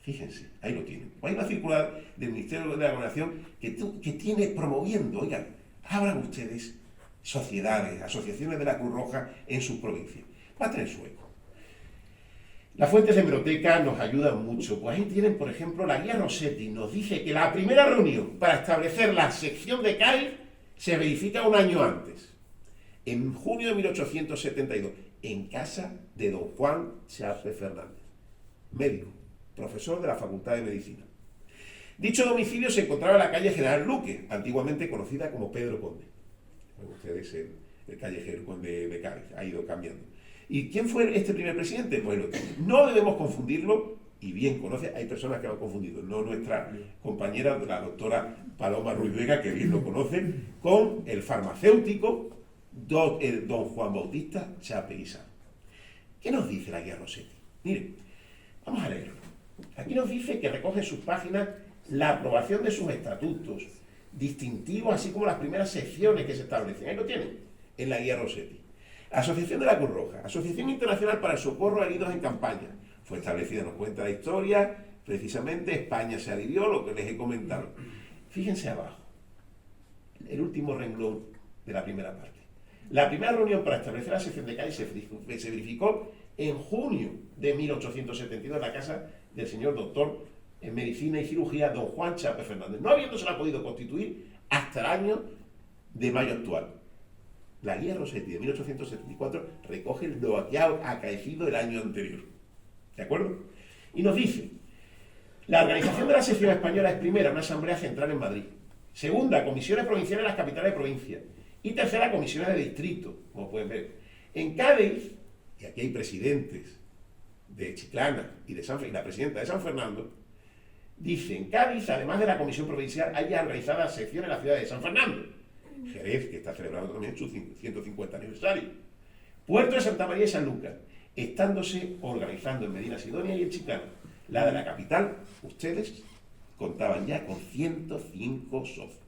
Fíjense, ahí lo tienen. Hay una circular del Ministerio de la Gobernación que tiene promoviendo, oigan, abran ustedes sociedades, asociaciones de la Cruz Roja en sus provincias. Va a tener su eco. Las fuentes de hemeroteca nos ayudan mucho. Pues ahí tienen, por ejemplo, la guía Rossetti nos dice que la primera reunión para establecer la sección de Cádiz se verifica un año antes, en junio de 1872, en casa de don Juan Chape Fernández, médico, profesor de la Facultad de Medicina. Dicho domicilio se encontraba en la calle General Luque, antiguamente conocida como Pedro Conde. Bueno, ustedes el callejero Conde de Cádiz, ha ido cambiando. ¿Y quién fue este primer presidente? Bueno, no debemos confundirlo, y bien conoce, hay personas que lo han confundido, no nuestra compañera, la doctora Paloma Ruiz Vega, que bien lo conoce, con el farmacéutico don Juan Bautista Chape Guisar. ¿Qué nos dice la guía Rossetti? Miren, vamos a leerlo. Aquí nos dice que recoge en sus páginas la aprobación de sus estatutos, distintivos, así como las primeras secciones que se establecen. Ahí lo tienen, en la guía Rossetti. Asociación de la Cruz Roja, Asociación Internacional para el Socorro a Heridos en Campaña. Fue establecida, nos cuenta la historia, precisamente España se adhirió, lo que les he comentado. Fíjense abajo, el último renglón de la primera parte. La primera reunión para establecer la sección de Cádiz se verificó en junio de 1872 en la casa del señor doctor en Medicina y Cirugía, don Juan Chape Fernández, no habiéndosela podido constituir hasta el año de mayo actual. La guía Rossetti de 1874 recoge lo que ha acaecido el año anterior. ¿De acuerdo? Y nos dice, la organización de la sección española es primera, una asamblea central en Madrid. Segunda, comisiones provinciales en las capitales de provincia. Y tercera, comisiones de distrito, como pueden ver. En Cádiz, y aquí hay presidentes de Chiclana y la presidenta de San Fernando, dice, en Cádiz, además de la comisión provincial, hay ya organizada sección en la ciudad de San Fernando. Jerez, que está celebrando también su 150 aniversario. Puerto de Santa María y San Lucas, estándose organizando en Medina Sidonia y en Chiclana. La de la capital, ustedes contaban ya con 105 socios.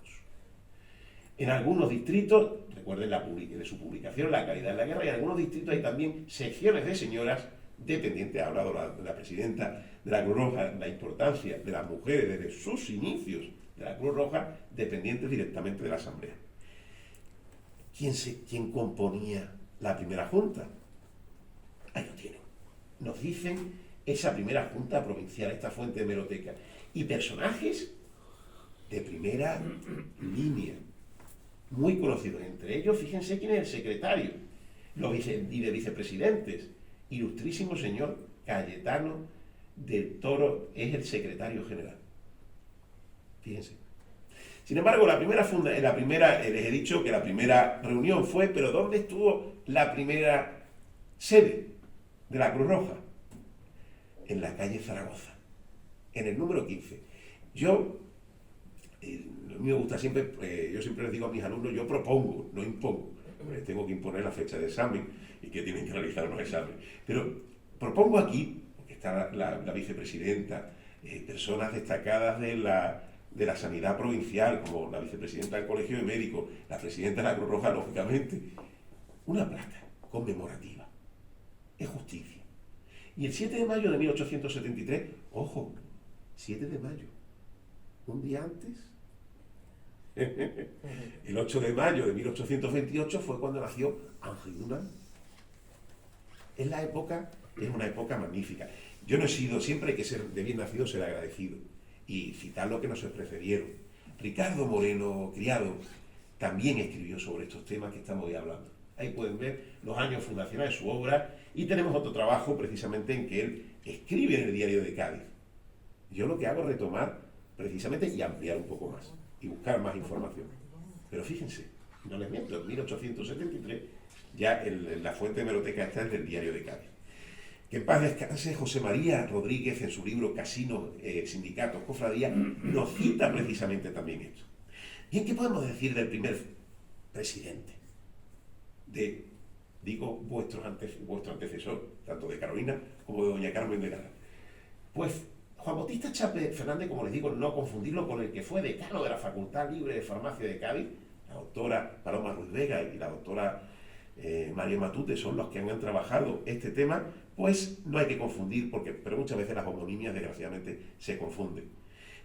En algunos distritos, recuerden de su publicación, La calidad de la guerra, y en algunos distritos hay también secciones de señoras dependientes. Ha hablado la presidenta de la Cruz Roja, la importancia de las mujeres desde sus inicios de la Cruz Roja, dependientes directamente de la Asamblea. ¿Quién componía la primera junta? Ahí lo tienen. Nos dicen esa primera junta provincial, esta fuente de hemeroteca. Y personajes de primera línea, muy conocidos. Entre ellos, fíjense quién es el secretario y de vicepresidentes. Ilustrísimo señor Cayetano del Toro es el secretario general. Fíjense. Sin embargo, les he dicho que la primera reunión fue, pero ¿dónde estuvo la primera sede de la Cruz Roja? En la calle Zaragoza, en el número 15. A mí me gusta siempre, yo siempre les digo a mis alumnos, yo propongo, no impongo. Les tengo que imponer la fecha de examen y que tienen que realizar unos exámenes. Pero propongo aquí, porque está la vicepresidenta, personas destacadas de la sanidad provincial, como la vicepresidenta del Colegio de Médicos, la presidenta de la Cruz Roja, lógicamente, una placa conmemorativa. Es justicia. Y el 7 de mayo de 1873, ojo, 7 de mayo, un día antes, el 8 de mayo de 1828 fue cuando nació Ángel Dunant. Es una época magnífica. Yo no he sido, siempre hay que ser de bien nacido, ser agradecido y citar lo que nos precedieron. Ricardo Moreno Criado también escribió sobre estos temas que estamos hoy hablando. Ahí pueden ver los años fundacionales de su obra, y tenemos otro trabajo precisamente en que él escribe en el Diario de Cádiz. Yo lo que hago es retomar precisamente y ampliar un poco más y buscar más información. Pero fíjense, no les miento, en 1873 ya la fuente de hemeroteca esta es del Diario de Cádiz. Que en paz descanse, José María Rodríguez, en su libro Casinos, Sindicatos, Cofradías, nos cita precisamente también esto. ¿Y en qué podemos decir del primer presidente? Vuestro antecesor, tanto de Carolina como de doña Carmen de Lara. Pues Juan Bautista Chape Fernández, como les digo, no confundirlo con el que fue decano de la Facultad Libre de Farmacia de Cádiz, la doctora Paloma Ruiz Vega y la doctora María Matute, son los que han trabajado este tema. Pues no hay que confundir, pero muchas veces las homonimias desgraciadamente se confunden.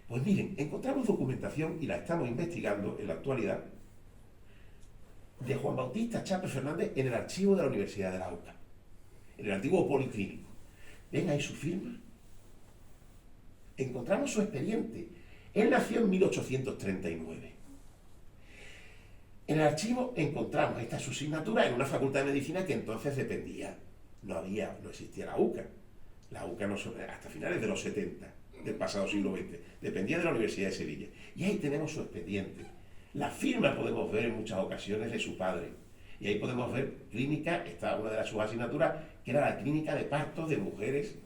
Pues miren, encontramos documentación, y la estamos investigando en la actualidad, de Juan Bautista Chape Fernández en el archivo de la Universidad de la UCA, en el antiguo policlínico. ¿Ven ahí su firma? Encontramos su expediente. Él nació en 1839. En el archivo encontramos esta su asignatura en una facultad de medicina que entonces dependía. No existía la UCA. La UCA hasta finales de los 70, del pasado siglo XX, dependía de la Universidad de Sevilla. Y ahí tenemos su expediente. La firma podemos ver en muchas ocasiones de su padre. Y ahí podemos ver clínica, está una de sus asignaturas, que era la clínica de partos de mujeres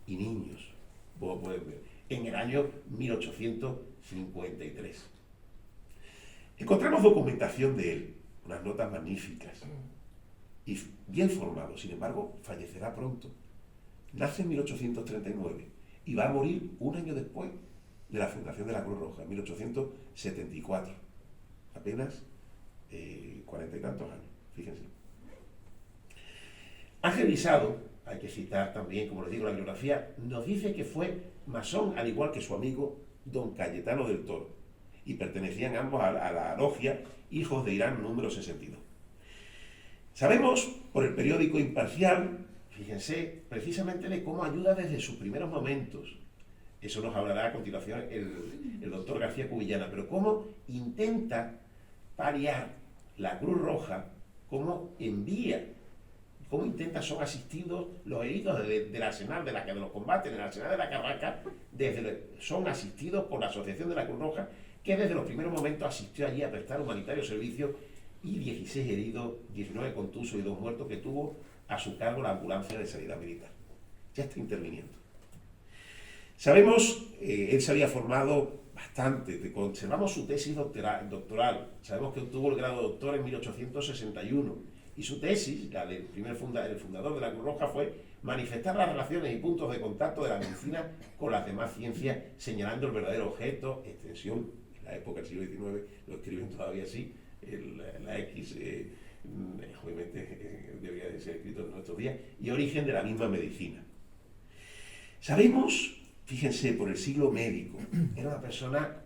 y niños. Vos pueden ver. En el año 1853. Encontramos documentación de él, unas notas magníficas. Y bien formado, sin embargo, fallecerá pronto. Nace en 1839 y va a morir un año después de la fundación de la Cruz Roja, en 1874. Apenas 40 y tantos años, fíjense. Ángel Visado, hay que citar también, como les digo, la bibliografía, nos dice que fue masón, al igual que su amigo don Cayetano del Toro, y pertenecían ambos a la logia Hijos de Irán número 62. Sabemos, por el periódico Imparcial, fíjense, precisamente de cómo ayuda desde sus primeros momentos. Eso nos hablará a continuación el doctor García Cubillana, pero cómo intenta paliar la Cruz Roja, cómo son asistidos los heridos del arsenal de los combates, en el arsenal de la Carraca, son asistidos por la Asociación de la Cruz Roja, que desde los primeros momentos asistió allí a prestar humanitario servicio, y 16 heridos, 19 contusos y 2 muertos que tuvo a su cargo la ambulancia de sanidad militar. Ya está interviniendo. Sabemos, él se había formado bastante. Conservamos su tesis doctoral. Sabemos que obtuvo el grado de doctor en 1861. Y su tesis, la del el fundador de la Cruz Roja, fue manifestar las relaciones y puntos de contacto de la medicina con las demás ciencias, señalando el verdadero objeto, extensión, en la época del siglo XIX, lo escriben todavía así, la X, obviamente debería de ser escrito en nuestros días, y origen de la misma medicina. Sabemos, fíjense, por el siglo médico, era una persona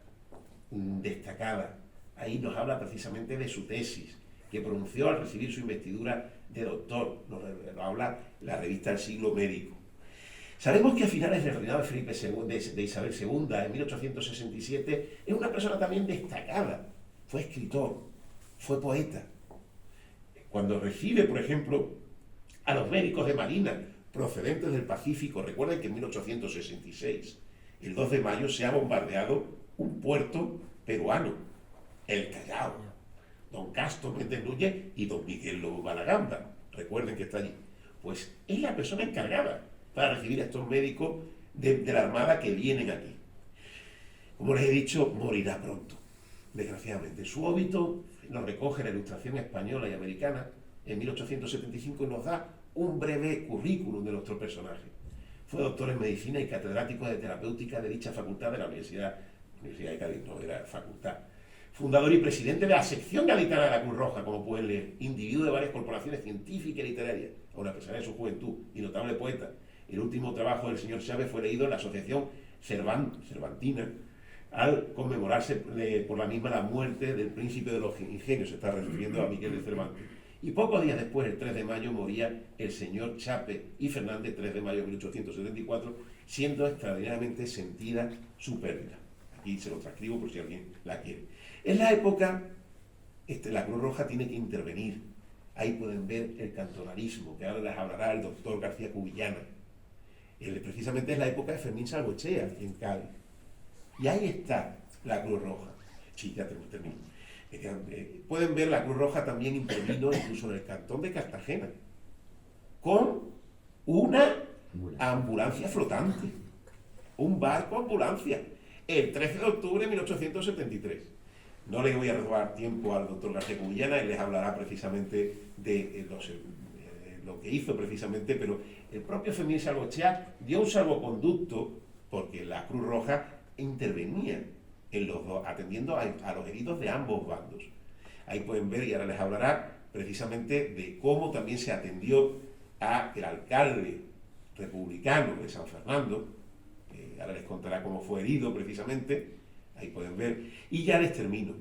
destacada. Ahí nos habla precisamente de su tesis, que pronunció al recibir su investidura de doctor. Nos habla la revista El Siglo Médico. Sabemos que a finales del reinado de Felipe II, de Isabel II, en 1867, es una persona también destacada. Fue escritor, fue poeta. Cuando recibe, por ejemplo, a los médicos de Marina procedentes del Pacífico, recuerden que en 1866, el 2 de mayo, se ha bombardeado un puerto peruano, el Callao. Don Castro Méndez Núñez y don Miguel Lobo Balagamba, recuerden que está allí. Pues es la persona encargada para recibir a estos médicos de la Armada que vienen aquí. Como les he dicho, morirá pronto, desgraciadamente. Su óbito lo recoge la Ilustración española y americana en 1875 y nos da un breve currículum de nuestro personaje. Fue doctor en medicina y catedrático de terapéutica de dicha facultad de la Universidad de Cádiz, no era facultad. Fundador y presidente de la sección gaditana de la Cruz Roja, como pueden leer, individuo de varias corporaciones científicas y literarias, aun a pesar de su juventud, y notable poeta. El último trabajo del señor Chávez fue leído en la Asociación Cervantina, al conmemorarse por la misma la muerte del príncipe de los ingenios, se está refiriendo a Miguel de Cervantes. Y pocos días después, el 3 de mayo, moría el señor Chape y Fernández, 3 de mayo de 1874, siendo extraordinariamente sentida su pérdida. Aquí se lo transcribo por si alguien la quiere. En la época, la Cruz Roja tiene que intervenir. Ahí pueden ver el cantonalismo, que ahora les hablará el doctor García Cubillana. Precisamente es la época de Fermín Salvochea, aquí en Cádiz. Y ahí está la Cruz Roja. Sí, ya termino. Pueden ver, la Cruz Roja también intervino incluso en el cantón de Cartagena, con una ambulancia flotante, un barco ambulancia, el 13 de octubre de 1873. No le voy a robar tiempo al doctor García Cubillana, él les hablará precisamente de lo que hizo precisamente, pero el propio Fermín Salvochea dio un salvoconducto porque la Cruz Roja intervenía en los dos, atendiendo a los heridos de ambos bandos. Ahí pueden ver, y ahora les hablará precisamente de cómo también se atendió al alcalde republicano de San Fernando, ahora les contará cómo fue herido precisamente. Ahí pueden ver, y ya les termino.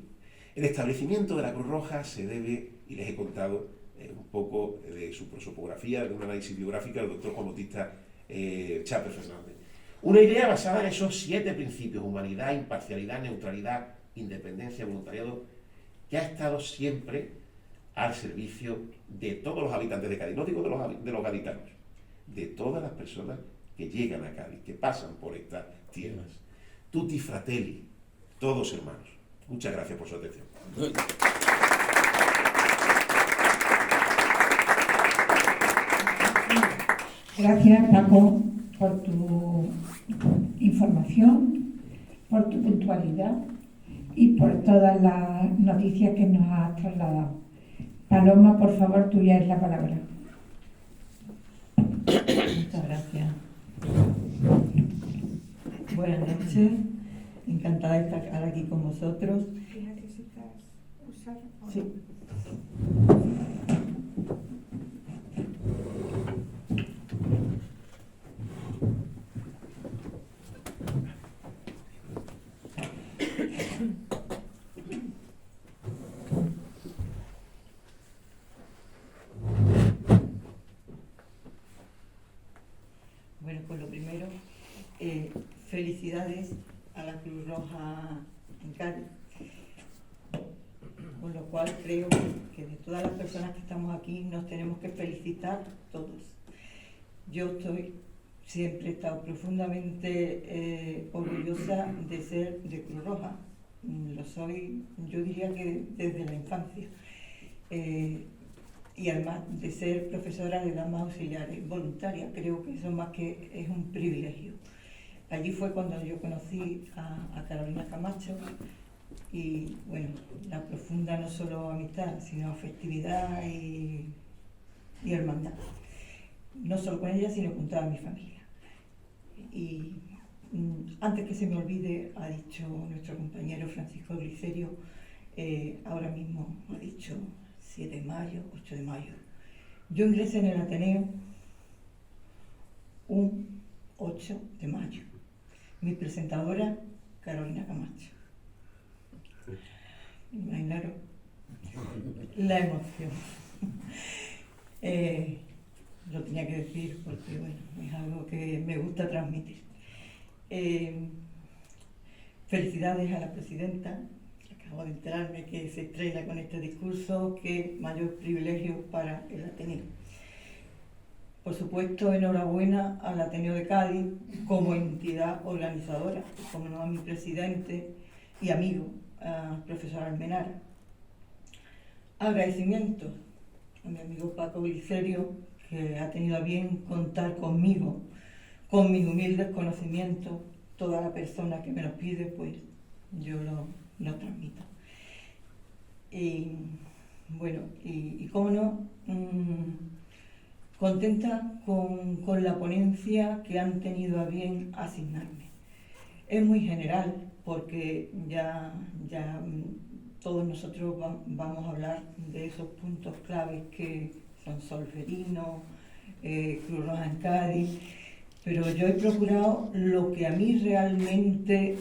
El establecimiento de la Cruz Roja se debe, y les he contado un poco de su prosopografía, de un análisis biográfico del doctor Juan Bautista Chape Fernández. Una idea basada en esos 7 principios: humanidad, imparcialidad, neutralidad, independencia, voluntariado, que ha estado siempre al servicio de todos los habitantes de Cádiz. No digo de los gaditanos, de todas las personas que llegan a Cádiz, que pasan por estas tierras. Tutti fratelli, todos hermanos. Muchas gracias por su atención. Gracias, Paco, por tu información, por tu puntualidad y por todas las noticias que nos has trasladado. Paloma, por favor, tuya es la palabra. Muchas gracias. Buenas noches. Encantada de estar aquí con vosotros. ¿Necesitas usar? Sí. Bueno, pues lo primero, felicidades a la Cruz Roja en Cádiz, con lo cual creo que de todas las personas que estamos aquí nos tenemos que felicitar todos. Yo siempre he estado profundamente orgullosa de ser de Cruz Roja, lo soy, yo diría que desde la infancia, y además de ser profesora de damas auxiliares voluntaria, creo que eso más que es un privilegio. allí fue cuando yo conocí a Carolina Camacho y, bueno, la profunda no solo amistad, sino afectividad y hermandad. No solo con ella, sino con toda mi familia. Y antes que se me olvide, ha dicho nuestro compañero Francisco Glicerio, ahora mismo ha dicho 7 de mayo, 8 de mayo. Yo ingresé en el Ateneo un 8 de mayo. Mi presentadora, Carolina Camacho. Imaginaros la emoción. Lo tenía que decir porque, bueno, es algo que me gusta transmitir. Felicidades a la presidenta. Acabo de enterarme que se estrena con este discurso. Qué mayor privilegio para el Ateneo. Por supuesto, enhorabuena al Ateneo de Cádiz como entidad organizadora, como no a mi presidente y amigo, al profesor Almenara. Agradecimiento a mi amigo Paco Glicerio, que ha tenido a bien contar conmigo, con mis humildes conocimientos. Toda la persona que me lo pide, pues yo lo transmito. Y bueno, y cómo no, contenta con la ponencia que han tenido a bien asignarme. Es muy general, porque ya todos nosotros vamos a hablar de esos puntos claves que son Solferino, Cruz Roja en Cádiz, pero yo he procurado lo que a mí realmente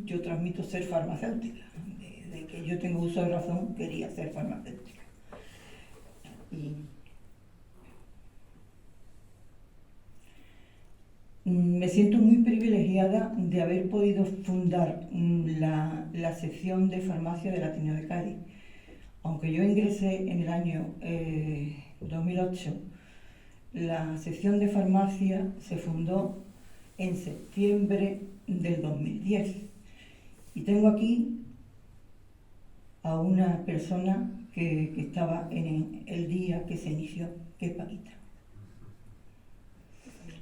yo transmito ser farmacéutica. Desde que yo tengo uso de razón, quería ser farmacéutica. Me siento muy privilegiada de haber podido fundar la sección de farmacia del Ateneo de Cádiz. Aunque yo ingresé en el año 2008, la sección de farmacia se fundó en septiembre del 2010. Y tengo aquí a una persona que estaba en el día que se inició, que es Paquita.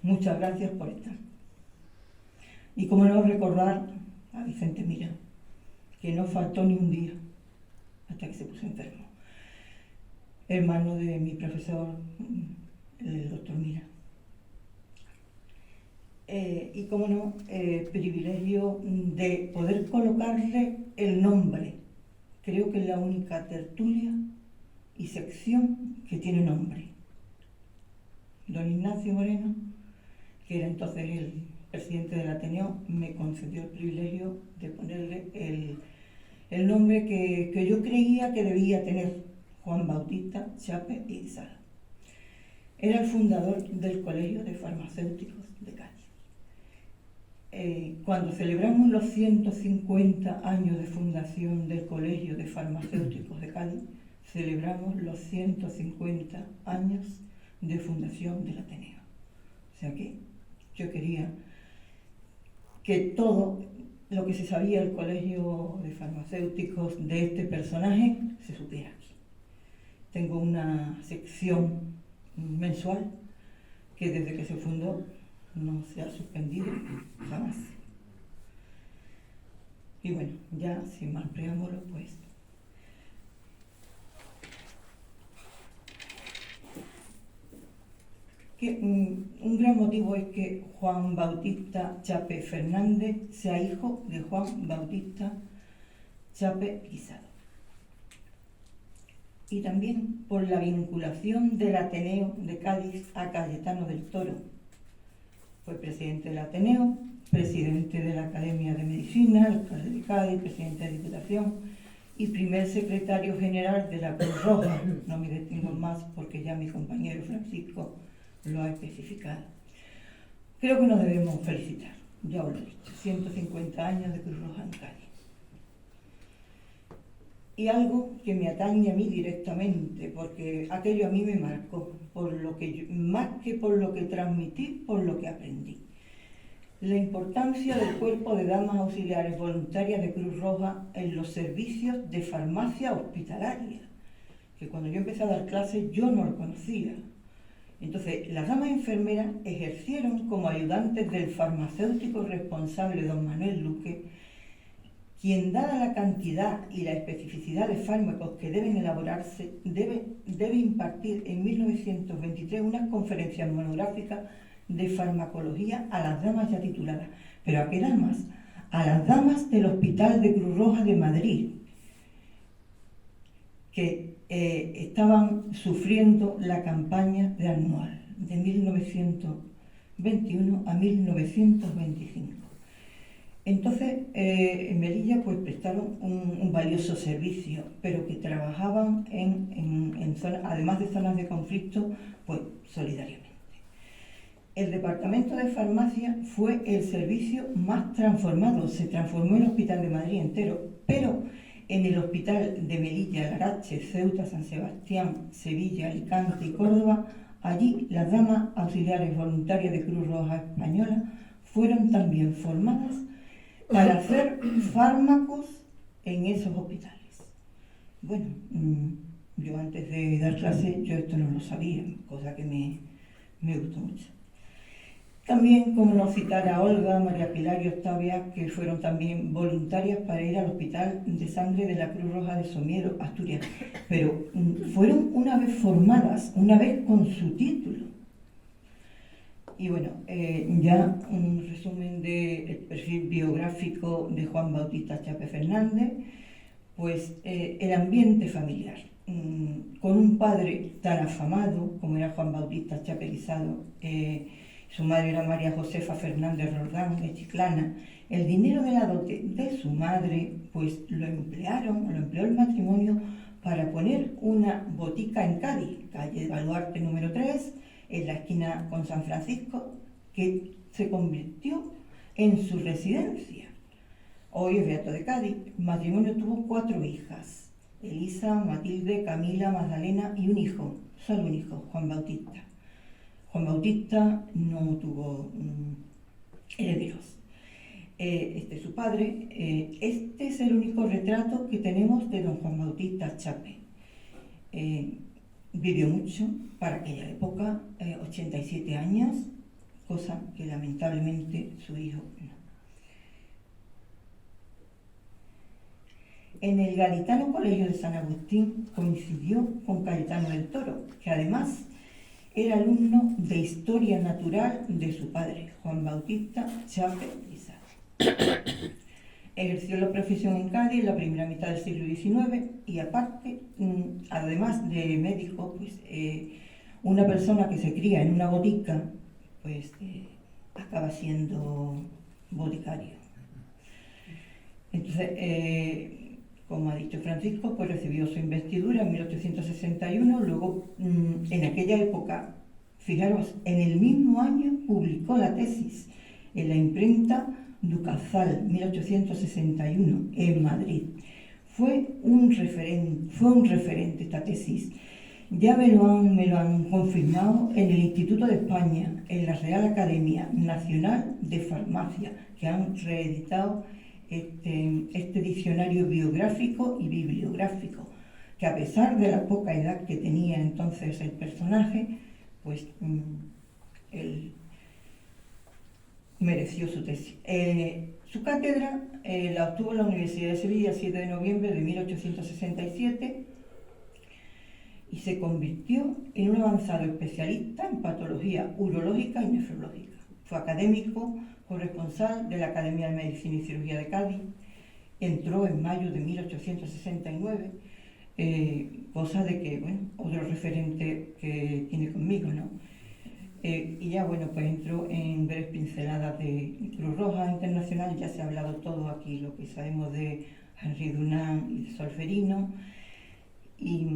Muchas gracias por estar. Y cómo no recordar a Vicente Mira, que no faltó ni un día hasta que se puso enfermo. Hermano de mi profesor, el doctor Mira. Y cómo no, privilegio de poder colocarle el nombre. Creo que es la única tertulia y sección que tiene nombre. Don Ignacio Moreno, que era entonces el presidente del Ateneo, me concedió el privilegio de ponerle el nombre que yo creía que debía tener, Juan Bautista Chape y Sala. Era el fundador del Colegio de Farmacéuticos de Cádiz. Cuando celebramos los 150 años de fundación del Colegio de Farmacéuticos de Cádiz, celebramos los 150 años de fundación del Ateneo. O sea que yo quería que todo lo que se sabía del Colegio de Farmacéuticos de este personaje se supiera aquí. Tengo una sección mensual que desde que se fundó no se ha suspendido jamás. Y bueno, ya sin más preámbulo, pues un gran motivo es que Juan Bautista Chape Fernández sea hijo de Juan Bautista Chape Guisado. Y también por la vinculación del Ateneo de Cádiz a Cayetano del Toro. Fue presidente del Ateneo, presidente de la Academia de Medicina, alcalde de Cádiz, presidente de Diputación y primer secretario general de la Cruz Roja. No me detengo más porque ya mi compañero Francisco lo ha especificado. Creo que nos debemos felicitar, ya os lo he dicho, 150 años de Cruz Roja en Cádiz. Y algo que me atañe a mí directamente, porque aquello a mí me marcó, más que por lo que transmití, por lo que aprendí. La importancia del cuerpo de damas auxiliares voluntarias de Cruz Roja en los servicios de farmacia hospitalaria, que cuando yo empecé a dar clases yo no lo conocía. Entonces, las damas enfermeras ejercieron como ayudantes del farmacéutico responsable, don Manuel Luque, quien, dada la cantidad y la especificidad de fármacos que deben elaborarse, debe impartir en 1923 unas conferencias monográficas de farmacología a las damas ya tituladas. ¿Pero a qué damas? A las damas del Hospital de Cruz Roja de Madrid, que estaban sufriendo la campaña de Anual, de 1921 a 1925. Entonces, en Melilla pues prestaron un valioso servicio, pero que trabajaban en zonas, además de zonas de conflicto, pues solidariamente. El departamento de farmacia fue el servicio más transformado, se transformó el Hospital de Madrid entero, pero en el Hospital de Melilla, Larache, Ceuta, San Sebastián, Sevilla, Alicante y Córdoba, allí las damas auxiliares voluntarias de Cruz Roja Española fueron también formadas para hacer fármacos en esos hospitales. Bueno, yo antes de dar clase, yo esto no lo sabía, cosa que me gustó mucho. También, como no citar a Olga, María Pilar y Octavia, que fueron también voluntarias para ir al Hospital de Sangre de la Cruz Roja de Somiedo, Asturias, pero fueron una vez formadas, una vez con su título. Y bueno, ya un resumen del perfil biográfico de Juan Bautista Chape Fernández, pues el ambiente familiar, con un padre tan afamado como era Juan Bautista Chape Guisado, su madre era María Josefa Fernández Roldán, de Chiclana. El dinero de la dote de su madre, pues lo empleó el matrimonio para poner una botica en Cádiz, calle Baluarte número 3, en la esquina con San Francisco, que se convirtió en su residencia. Hoy es beato de Cádiz. El matrimonio tuvo 4 hijas: Elisa, Matilde, Camila, Magdalena y un hijo, solo un hijo, Juan Bautista. Juan Bautista no tuvo herederos. Este es su padre. Este es el único retrato que tenemos de don Juan Bautista Chape. Vivió mucho para aquella época, 87 años, cosa que lamentablemente su hijo no. En el Gaditano Colegio de San Agustín coincidió con Cayetano del Toro, que además era alumno de Historia Natural de su padre, Juan Bautista Chape Guisado. Ejerció la profesión en Cádiz en la primera mitad del siglo XIX y aparte, además de médico, pues una persona que se cría en una botica, pues acaba siendo boticario. Entonces, como ha dicho Francisco, pues recibió su investidura en 1861, luego en aquella época, fijaros, en el mismo año publicó la tesis en la imprenta Ducazal, 1861, en Madrid. Fue un referente esta tesis. Ya me lo han confirmado en el Instituto de España, en la Real Academia Nacional de Farmacia, que han reeditado este diccionario biográfico y bibliográfico, que a pesar de la poca edad que tenía entonces el personaje, pues él mereció su tesis. Su cátedra la obtuvo en la Universidad de Sevilla el 7 de noviembre de 1867 y se convirtió en un avanzado especialista en patología urológica y nefrológica. Fue académico, corresponsal de la Academia de Medicina y Cirugía de Cádiz, entró en mayo de 1869, cosa de que, bueno, otro referente que tiene conmigo, ¿no? Y ya, bueno, pues entró en breves pinceladas de Cruz Roja Internacional. Ya se ha hablado todo aquí, lo que sabemos de Henry Dunant y de Solferino, y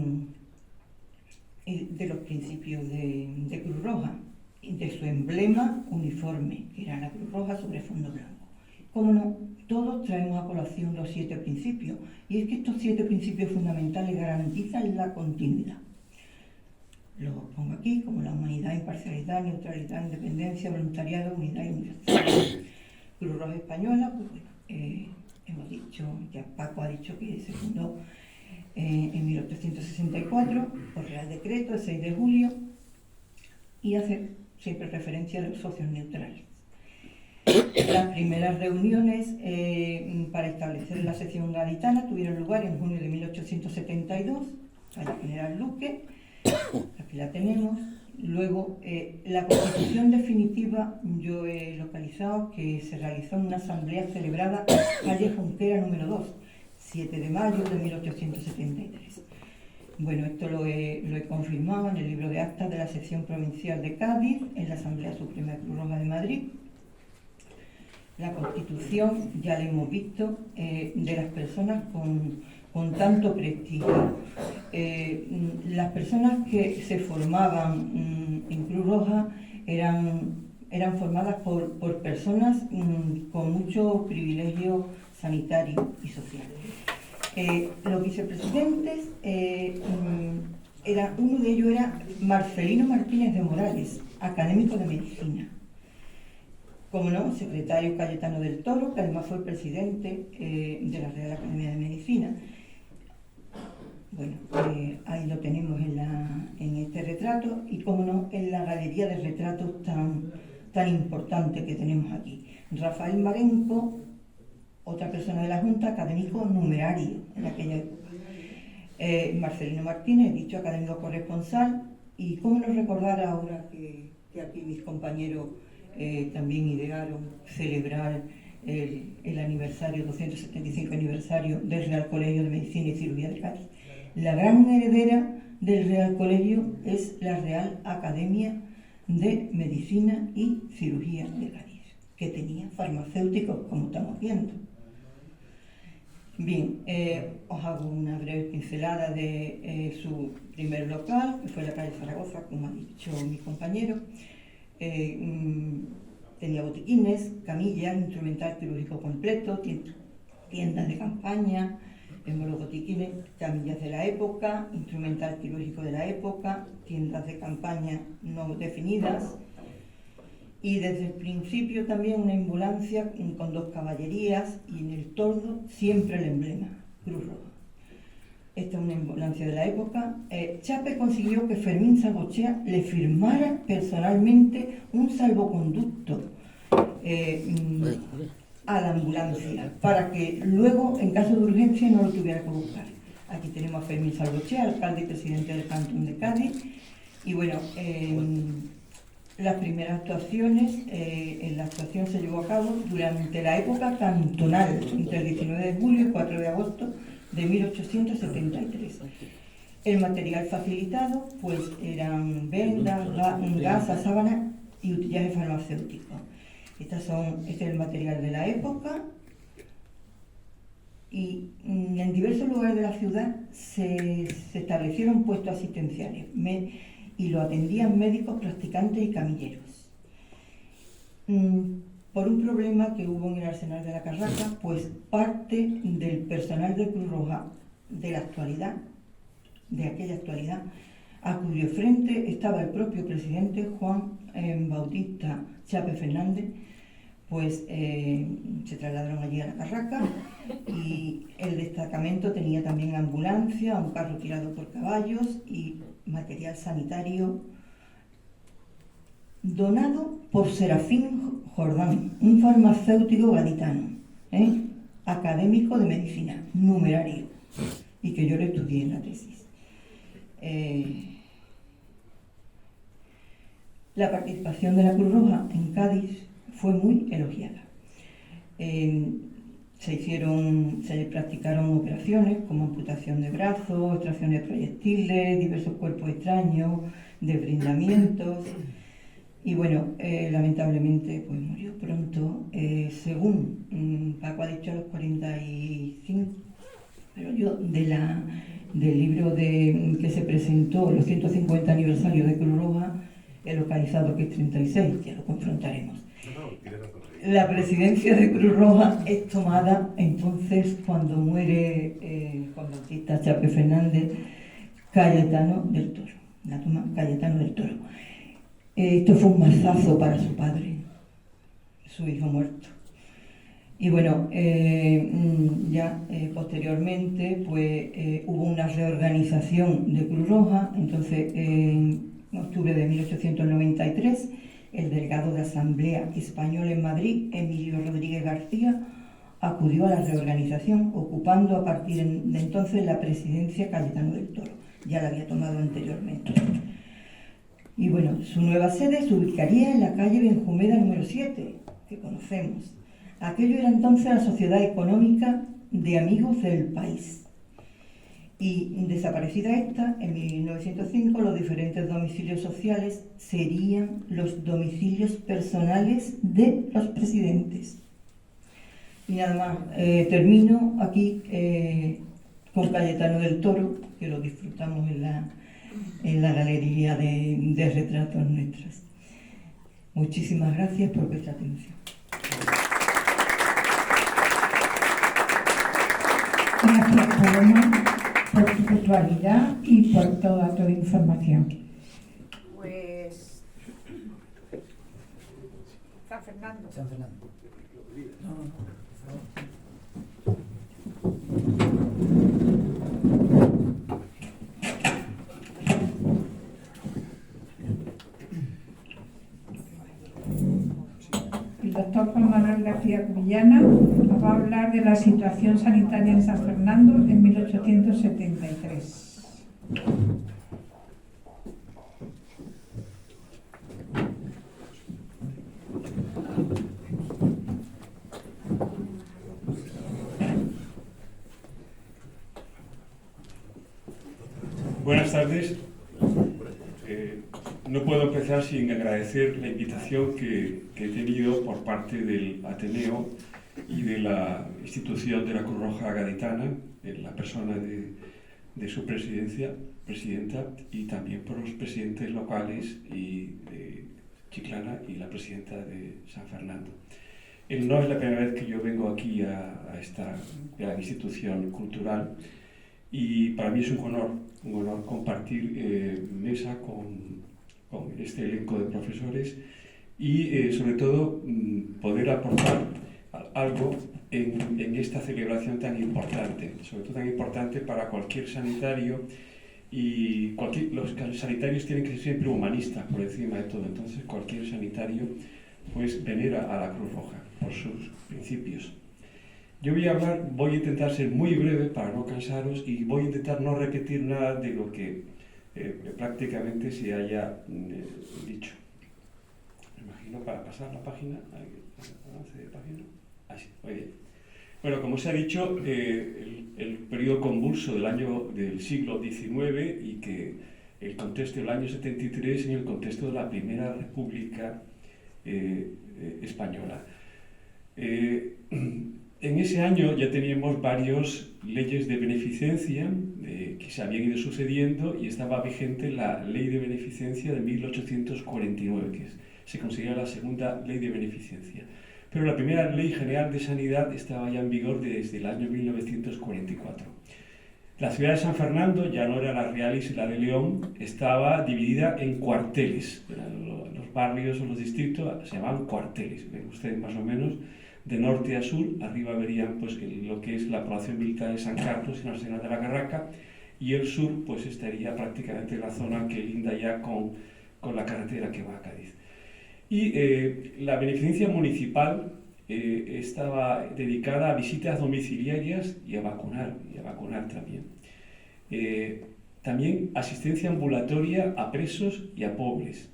de los principios de Cruz Roja, de su emblema uniforme, que era la Cruz Roja sobre fondo blanco. Como no, todos traemos a colación los 7 principios, y es que estos 7 principios fundamentales garantizan la continuidad. Los pongo aquí, como la humanidad, imparcialidad, neutralidad, independencia, voluntariado, unidad y universalidad. Cruz Roja Española, pues bueno, hemos dicho, ya Paco ha dicho que se fundó en 1864 por Real Decreto, el 6 de julio, y hacer siempre referencia a los socios neutrales. Las primeras reuniones para establecer la sección gaditana tuvieron lugar en junio de 1872, calle General Luque, aquí la tenemos. Luego, la constitución definitiva yo he localizado que se realizó en una asamblea celebrada en calle Junquera número 2, 7 de mayo de 1873. Bueno, esto lo he confirmado en el libro de actas de la sección provincial de Cádiz, en la Asamblea Suprema de Cruz Roja de Madrid. La Constitución, ya la hemos visto, de las personas con tanto prestigio. Las personas que se formaban en Cruz Roja eran formadas por personas con mucho privilegio sanitario y social. Los vicepresidentes, uno de ellos era Marcelino Martínez de Morales, académico de medicina. Como no, secretario Cayetano del Toro, que además fue presidente de la Real Academia de Medicina. Bueno, ahí lo tenemos en este retrato y, como no, en la galería de retratos tan importante que tenemos aquí. Rafael Marenco, otra persona de la Junta, académico numerario en aquella época. Marcelino Martínez, dicho académico corresponsal, y cómo no recordar ahora que aquí mis compañeros también idearon celebrar el aniversario, 275 aniversario del Real Colegio de Medicina y Cirugía de Cádiz. La gran heredera del Real Colegio es la Real Academia de Medicina y Cirugía de Cádiz, que tenía farmacéuticos, como estamos viendo. Bien, os hago una breve pincelada de su primer local, que fue la calle Zaragoza, como ha dicho mi compañero. Tenía botiquines, camillas, instrumental quirúrgico completo, tiendas de campaña, vemos los botiquines, camillas de la época, instrumental quirúrgico de la época, tiendas de campaña no definidas, y desde el principio también una ambulancia con 2 caballerías, y en el torno siempre el emblema, Cruz Roja. Esta es una ambulancia de la época. Chape consiguió que Fermín Sangochea le firmara personalmente un salvoconducto a la ambulancia, para que luego, en caso de urgencia, no lo tuviera que buscar. Aquí tenemos a Fermín Sangochea, alcalde y presidente del Cantón de Cádiz. Y bueno, las primeras actuaciones, la actuación se llevó a cabo durante la época cantonal, entre el 19 de julio y 4 de agosto de 1873. El material facilitado pues eran vendas, gasas, sábanas y utillaje farmacéutico. Este es el material de la época, y en diversos lugares de la ciudad se establecieron puestos asistenciales y lo atendían médicos, practicantes y camilleros. Por un problema que hubo en el Arsenal de la Carraca, pues parte del personal de Cruz Roja de la actualidad, de aquella actualidad, a cuyo frente estaba el propio presidente Juan Bautista Chape Fernández, pues se trasladaron allí a la Carraca, y el destacamento tenía también ambulancia, un carro tirado por caballos y material sanitario donado por Serafín Jordán, un farmacéutico gaditano, académico de medicina, numerario, y que yo le estudié en la tesis. La participación de la Cruz Roja en Cádiz fue muy elogiada. Se practicaron operaciones como amputación de brazos, extracción de proyectiles, diversos cuerpos extraños, desbrindamientos. Y bueno, lamentablemente pues murió pronto, según Paco ha dicho, a los 45, pero yo del libro que se presentó, los 150 aniversarios de Cruz Roja, he localizado que es 36, ya lo confrontaremos. La presidencia de Cruz Roja es tomada entonces cuando muere Juan Bautista Chape Fernández, Cayetano del Toro, la toma Cayetano del Toro. Esto fue un mazazo para su padre, su hijo muerto. Y bueno, posteriormente pues hubo una reorganización de Cruz Roja, entonces octubre de 1893, el delegado de Asamblea Española en Madrid, Emilio Rodríguez García, acudió a la reorganización, ocupando a partir de entonces la presidencia Cayetano del Toro. Ya la había tomado anteriormente. Y bueno, su nueva sede se ubicaría en la calle Benjumeda número 7, que conocemos. Aquello era entonces la Sociedad Económica de Amigos del País. Y desaparecida esta, en 1905 los diferentes domicilios sociales serían los domicilios personales de los presidentes. Y nada más, termino aquí con Cayetano del Toro, que lo disfrutamos en la galería de retratos nuestras. Muchísimas gracias por vuestra atención. Gracias, Paloma, por tu puntualidad y por toda tu información. Pues... San Fernando. San Fernando. No, no, no, por favor. El doctor Juan Manuel García Cubillana nos va a hablar de la situación sanitaria en San Fernando en 1873. Buenas tardes. No puedo empezar sin agradecer la invitación que he tenido por parte del Ateneo y de la institución de la Cruz Roja Gaditana, en la persona de su presidenta, y también por los presidentes locales y de Chiclana y la presidenta de San Fernando. No es la primera vez que yo vengo aquí a esta gran institución cultural, y para mí es un honor compartir mesa con este elenco de profesores y sobre todo poder aportar algo en esta celebración tan importante, sobre todo tan importante para cualquier sanitario, y los sanitarios tienen que ser siempre humanistas por encima de todo. Entonces cualquier sanitario pues venera a la Cruz Roja por sus principios. Yo voy a intentar ser muy breve para no cansaros, y voy a intentar no repetir nada de lo que prácticamente se haya dicho. Me imagino para pasar la página, avance de página. Así, muy bien. Bueno, como se ha dicho, el periodo convulso del siglo XIX, y que el contexto del año 73 en el contexto de la Primera República Española. En ese año ya teníamos varias leyes de beneficencia que se habían ido sucediendo, y estaba vigente la Ley de Beneficencia de 1849, que se considera la segunda Ley de Beneficencia. Pero la primera Ley General de Sanidad estaba ya en vigor desde el año 1944. La ciudad de San Fernando ya no era la Realis y la de León, estaba dividida en cuarteles. Los barrios o los distritos se llamaban cuarteles, ven ustedes más o menos, de norte a sur. Arriba verían pues lo que es la población militar de San Carlos y Nuestra Señora de la Carraca, y el sur pues estaría prácticamente en la zona que linda ya con la carretera que va a Cádiz. Y la beneficencia municipal estaba dedicada a visitas domiciliarias y a vacunar también. También asistencia ambulatoria a presos y a pobres.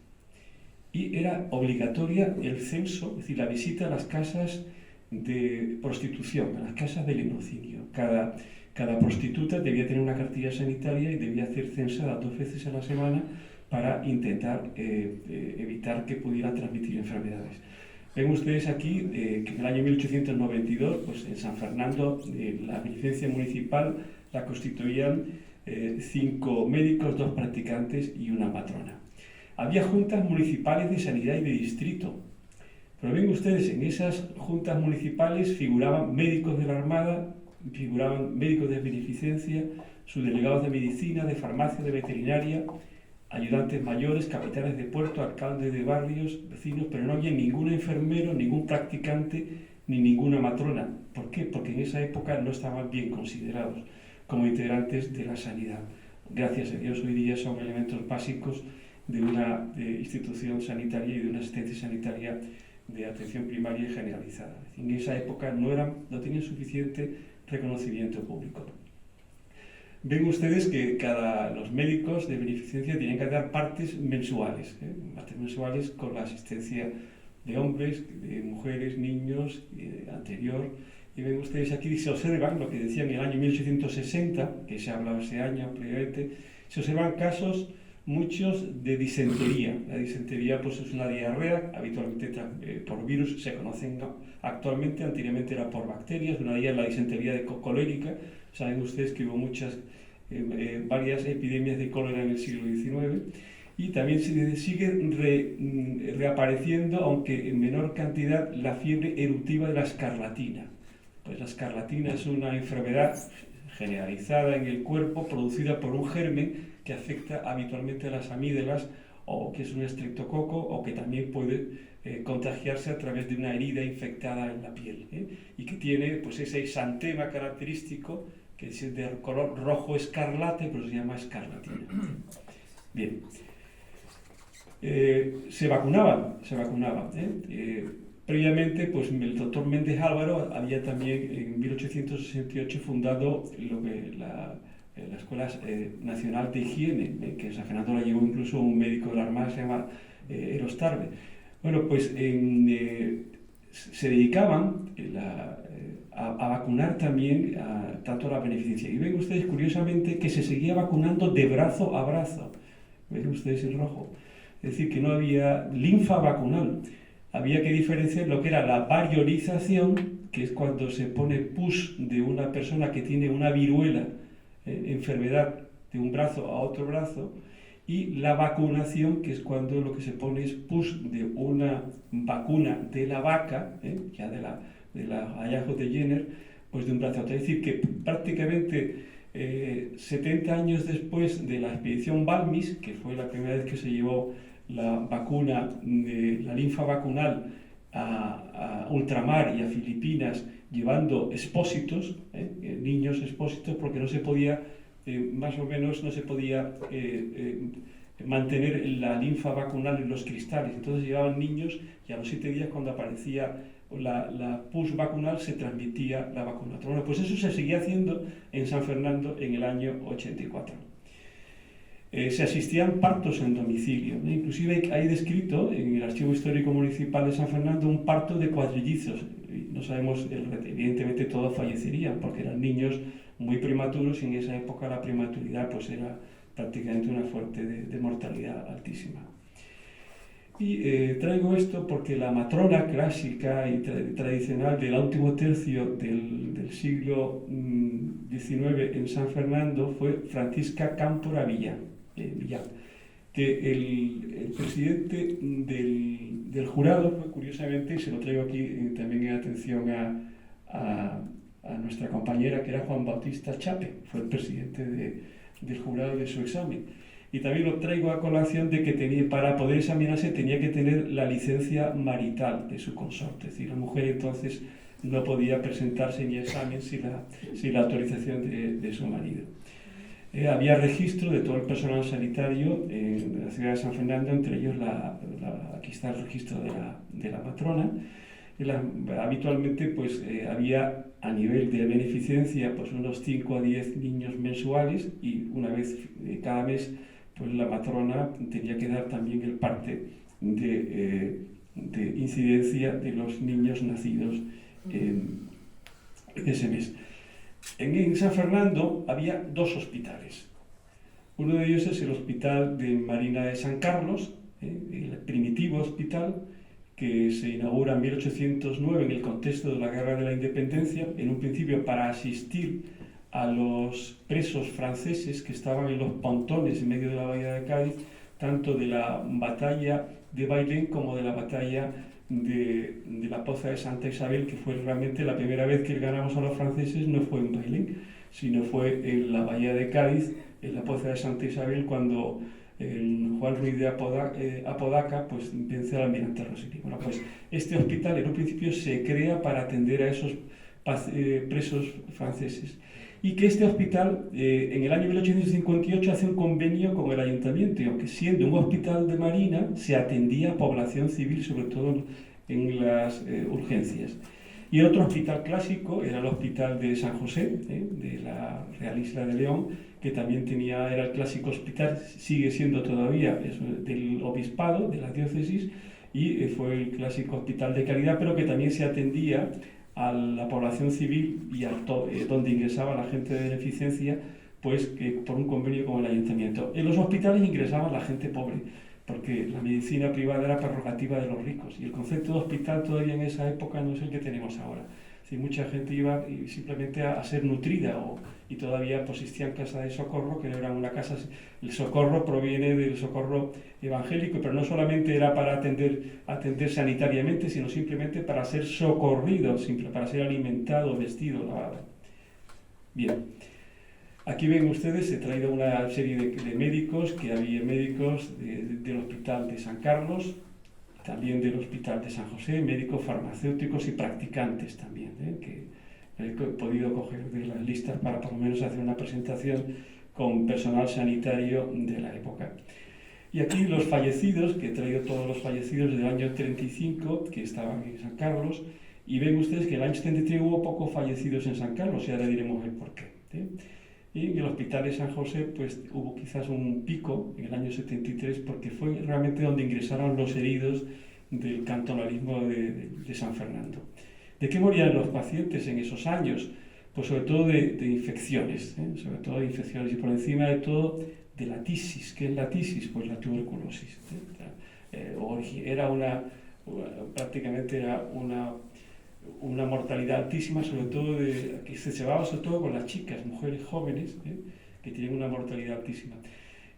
Y era obligatoria el censo, es decir, la visita a las casas de prostitución, a las casas de lenocinio. Cada prostituta debía tener una cartilla sanitaria y debía hacer censada 2 veces a la semana para intentar evitar que pudieran transmitir enfermedades. Ven ustedes aquí que en el año 1892, pues en San Fernando, la beneficencia municipal la constituían 5 médicos, 2 practicantes y una matrona. Había juntas municipales de sanidad y de distrito. Pero ven ustedes, en esas juntas municipales figuraban médicos de la Armada, figuraban médicos de beneficencia, subdelegados de medicina, de farmacia, de veterinaria, ayudantes mayores, capitanes de puerto, alcaldes de barrios, vecinos, pero no había ningún enfermero, ningún practicante, ni ninguna matrona. ¿Por qué? Porque en esa época no estaban bien considerados como integrantes de la sanidad. Gracias a Dios hoy día son elementos básicos de una institución sanitaria y de una asistencia sanitaria de atención primaria y generalizada. Es decir, en esa época no tenían suficiente reconocimiento público. Ven ustedes que los médicos de beneficencia tienen que dar partes mensuales con la asistencia de hombres, de mujeres, niños, anterior. Y ven ustedes aquí, se observan lo que decían en el año 1860, que se ha hablado ese año previamente, se observan casos muchos de disentería. La disentería pues, es una diarrea, habitualmente por virus, se conocen actualmente, anteriormente era por bacterias, una de ellas la disentería colérica. Saben ustedes que hubo varias epidemias de cólera en el siglo XIX, y también se sigue reapareciendo, aunque en menor cantidad, la fiebre eruptiva de la escarlatina. Pues la escarlatina es una enfermedad generalizada en el cuerpo producida por un germen que afecta habitualmente a las amígdalas, o que es un estreptococo, o que también puede contagiarse a través de una herida infectada en la piel, y que tiene pues, ese exantema característico que es de color rojo escarlate, pero se llama escarlatina. Bien. Se vacunaban. Previamente, pues el doctor Méndez Álvaro había también en 1868 fundado la Escuela Nacional de Higiene, que en San Fernando la llevó incluso un médico de la Armada, se llama Eros Tarve. Bueno, pues se dedicaban a vacunar también tanto a la beneficencia. Y ven ustedes, curiosamente, que se seguía vacunando de brazo a brazo. Ven ustedes en rojo. Es decir, que no había linfa vacunal. Había que diferenciar lo que era la variolización, que es cuando se pone pus de una persona que tiene una viruela, enfermedad de un brazo a otro brazo, y la vacunación, que es cuando lo que se pone es pus de una vacuna de la vaca, ya de la hallazgo de Jenner, pues de un brazo a otro. Es decir, que prácticamente 70 años después de la expedición Balmis, que fue la primera vez que se llevó la vacuna de la linfa vacunal a ultramar y a Filipinas, llevando expósitos, niños expósitos, porque no se podía, más o menos, no se podía mantener la linfa vacunal en los cristales. Entonces llevaban niños y a los 7 días, cuando aparecía la pus vacunal, se transmitía la vacuna. Bueno, pues eso se seguía haciendo en San Fernando en el año 84. Se asistían partos en domicilio, ¿no? Inclusive hay descrito en el Archivo Histórico Municipal de San Fernando un parto de cuadrillizos. No sabemos, evidentemente todos fallecerían porque eran niños muy prematuros, y en esa época la prematuridad pues era prácticamente una fuente de mortalidad altísima. Y traigo esto porque la matrona clásica y tradicional del último tercio del siglo XIX en San Fernando fue Francisca Cámpora Villán, que el presidente del jurado fue, curiosamente, y se lo traigo aquí también en atención a nuestra compañera, que era Juan Bautista Chape, fue el presidente del jurado de su examen. Y también lo traigo a colación de que para poder examinarse tenía que tener la licencia marital de su consorte. Es decir, la mujer entonces no podía presentarse ni examen sin la autorización de su marido. Había registro de todo el personal sanitario en la ciudad de San Fernando, entre ellos aquí está el registro de la matrona. Habitualmente pues, había a nivel de beneficencia pues, unos 5 a 10 niños mensuales, y una vez cada mes pues, la matrona tenía que dar también el parte de incidencia de los niños nacidos en ese mes. En San Fernando había 2 hospitales. Uno de ellos es el Hospital de Marina de San Carlos, el primitivo hospital, que se inaugura en 1809 en el contexto de la Guerra de la Independencia, en un principio para asistir a los presos franceses que estaban en los pontones en medio de la bahía de Cádiz, tanto de la batalla de Bailén como de la batalla de la Poza de Santa Isabel, que fue realmente la primera vez que ganamos a los franceses. No fue en Bailén, sino fue en la bahía de Cádiz, en la Poza de Santa Isabel, cuando Juan Ruiz de Apodaca pues, vence al almirante Rosini. Bueno, pues este hospital en un principio se crea para atender a esos presos franceses. Y que este hospital en el año 1858 hace un convenio con el ayuntamiento, y aunque siendo un hospital de marina, se atendía a población civil, sobre todo en las urgencias. Y el otro hospital clásico era el Hospital de San José, de la Real Isla de León, que también era el clásico hospital, sigue siendo todavía del obispado, de la diócesis, y fue el clásico hospital de calidad, pero que también se atendía a la población civil y donde ingresaba la gente de beneficencia, pues por un convenio con el ayuntamiento. En los hospitales ingresaba la gente pobre, porque la medicina privada era prerrogativa de los ricos, y el concepto de hospital todavía en esa época no es el que tenemos ahora. Si mucha gente iba simplemente a ser nutrida, y todavía pues, existían casas de socorro, que no eran una casa. El socorro proviene del socorro evangélico, pero no solamente era para atender sanitariamente, sino simplemente para ser socorrido, para ser alimentado, vestido, lavado. Bien, aquí ven ustedes, he traído una serie de médicos, que había médicos del Hospital de San Carlos, también del Hospital de San José, médicos farmacéuticos y practicantes también, que he podido coger de las listas para por lo menos hacer una presentación con personal sanitario de la época. Y aquí los fallecidos, que he traído todos los fallecidos del año 35, que estaban en San Carlos, y ven ustedes que en el año 73 hubo pocos fallecidos en San Carlos, y ahora diremos el porqué. Y en el Hospital de San José pues hubo quizás un pico en el año 73, porque fue realmente donde ingresaron los heridos del cantonalismo de San Fernando. ¿De qué morían los pacientes en esos años? Pues sobre todo de infecciones, sobre todo de infecciones, y por encima de todo de la tisis. ¿Qué es la tisis? Pues la tuberculosis. Prácticamente era una mortalidad altísima, sobre todo que se llevaba sobre todo con las chicas, mujeres jóvenes, que tienen una mortalidad altísima.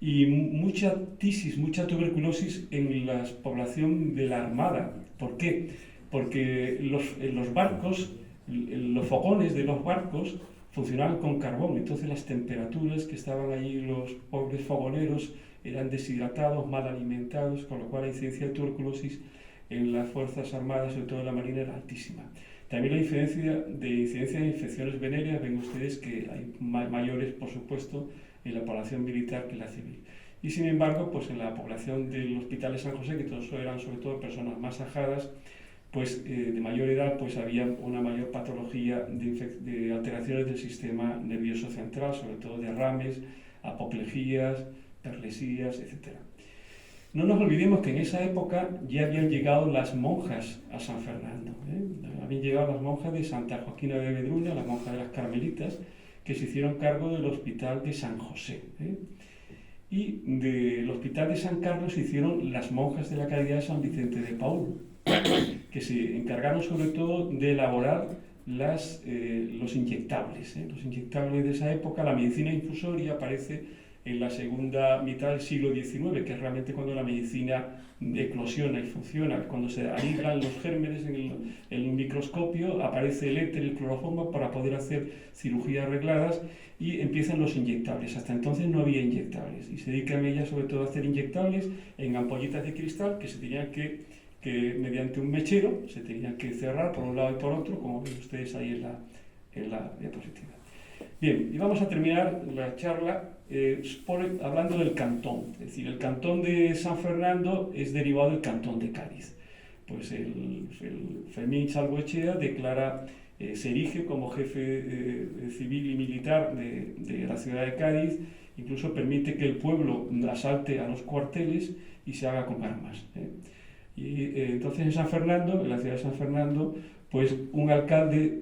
Y mucha tisis, mucha tuberculosis en la población de la Armada. ¿Por qué? Porque los barcos, los fogones de los barcos funcionaban con carbón, entonces las temperaturas que estaban allí, los pobres fogoneros eran deshidratados, mal alimentados, con lo cual la incidencia de tuberculosis en las Fuerzas Armadas, sobre todo en la Marina, era altísima. También la incidencia de infecciones venéreas, ven ustedes que hay mayores, por supuesto, en la población militar que en la civil. Y sin embargo, pues en la población del Hospital de San José, que todos eran sobre todo personas más ajadas, pues de mayor edad, pues había una mayor patología de alteraciones del sistema nervioso central, sobre todo derrames, apoplejías, perlesías, etc. No nos olvidemos que en esa época ya habían llegado las monjas a San Fernando. Habían llegado las monjas de Santa Joaquina de Vedruna, las monjas de las Carmelitas, que se hicieron cargo del Hospital de San José. Y del Hospital de San Carlos se hicieron las monjas de la Caridad de San Vicente de Paúl, que se encargaron sobre todo de elaborar los inyectables. Los inyectables de esa época, la medicina infusoria aparece en la segunda mitad del siglo XIX, que es realmente cuando la medicina eclosiona y funciona, cuando se aíslan los gérmenes en un microscopio, aparece el éter, el cloroformo para poder hacer cirugías arregladas, y empiezan los inyectables. Hasta entonces no había inyectables, y se dedican ellas sobre todo a hacer inyectables en ampollitas de cristal que se tenían que mediante un mechero se tenían que cerrar por un lado y por otro, como ven ustedes ahí en la diapositiva. Bien, y vamos a terminar la charla hablando del cantón. Es decir, el cantón de San Fernando es derivado del cantón de Cádiz. Pues el Fermín Salvoechea se erige como jefe civil y militar de la ciudad de Cádiz, incluso permite que el pueblo asalte a los cuarteles y se haga con armas. Y entonces en San Fernando, en la ciudad de San Fernando, pues un alcalde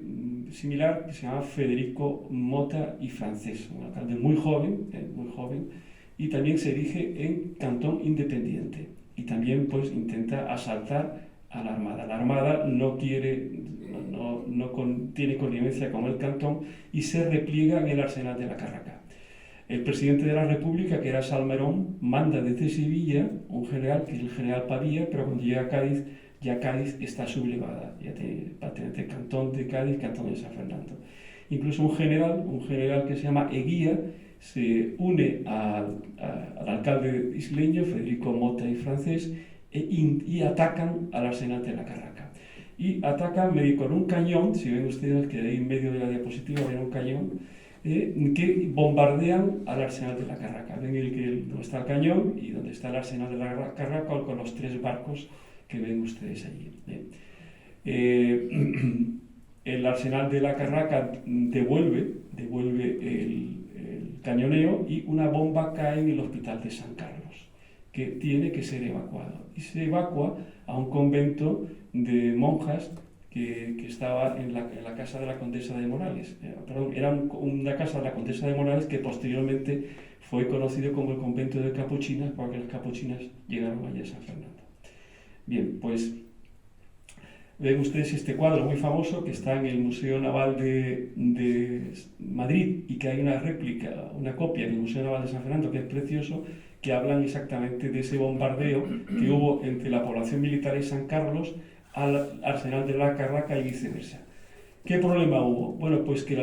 similar que se llama Federico Mota y Francés, un alcalde muy joven, y también se erige en cantón independiente, y también pues intenta asaltar a la Armada. La Armada no tiene connivencia con el cantón y se repliega en el arsenal de la Carraca. El presidente de la República, que era Salmerón, manda desde Sevilla un general, que es el general Pavía, pero cuando llega a Cádiz, ya Cádiz está sublevada, ya tiene cantón de Cádiz, cantón de San Fernando. Incluso un general que se llama Eguía, se une al alcalde isleño, Federico Mota y Francés, y atacan al arsenal de la Carraca. y atacan con un cañón, si ven ustedes que ahí en medio de la diapositiva ven un cañón, que bombardean al arsenal de la Carraca. Ven donde está el cañón y donde está el arsenal de la Carraca con los 3 barcos que ven ustedes allí. El arsenal de la Carraca devuelve el cañoneo y una bomba cae en el hospital de San Carlos, que tiene que ser evacuado. Y se evacua a un convento de monjas que estaba en la casa de la condesa de Morales. Era una casa de la condesa de Morales que posteriormente fue conocido como el convento de capuchinas, porque las capuchinas llegaron allá a San Fernando. Bien, pues ven ustedes este cuadro muy famoso que está en el Museo Naval de Madrid y que hay una réplica, una copia en el Museo Naval de San Fernando que es precioso, que hablan exactamente de ese bombardeo que hubo entre la población militar de San Carlos al arsenal de la Carraca y viceversa. ¿Qué problema hubo? Bueno, pues que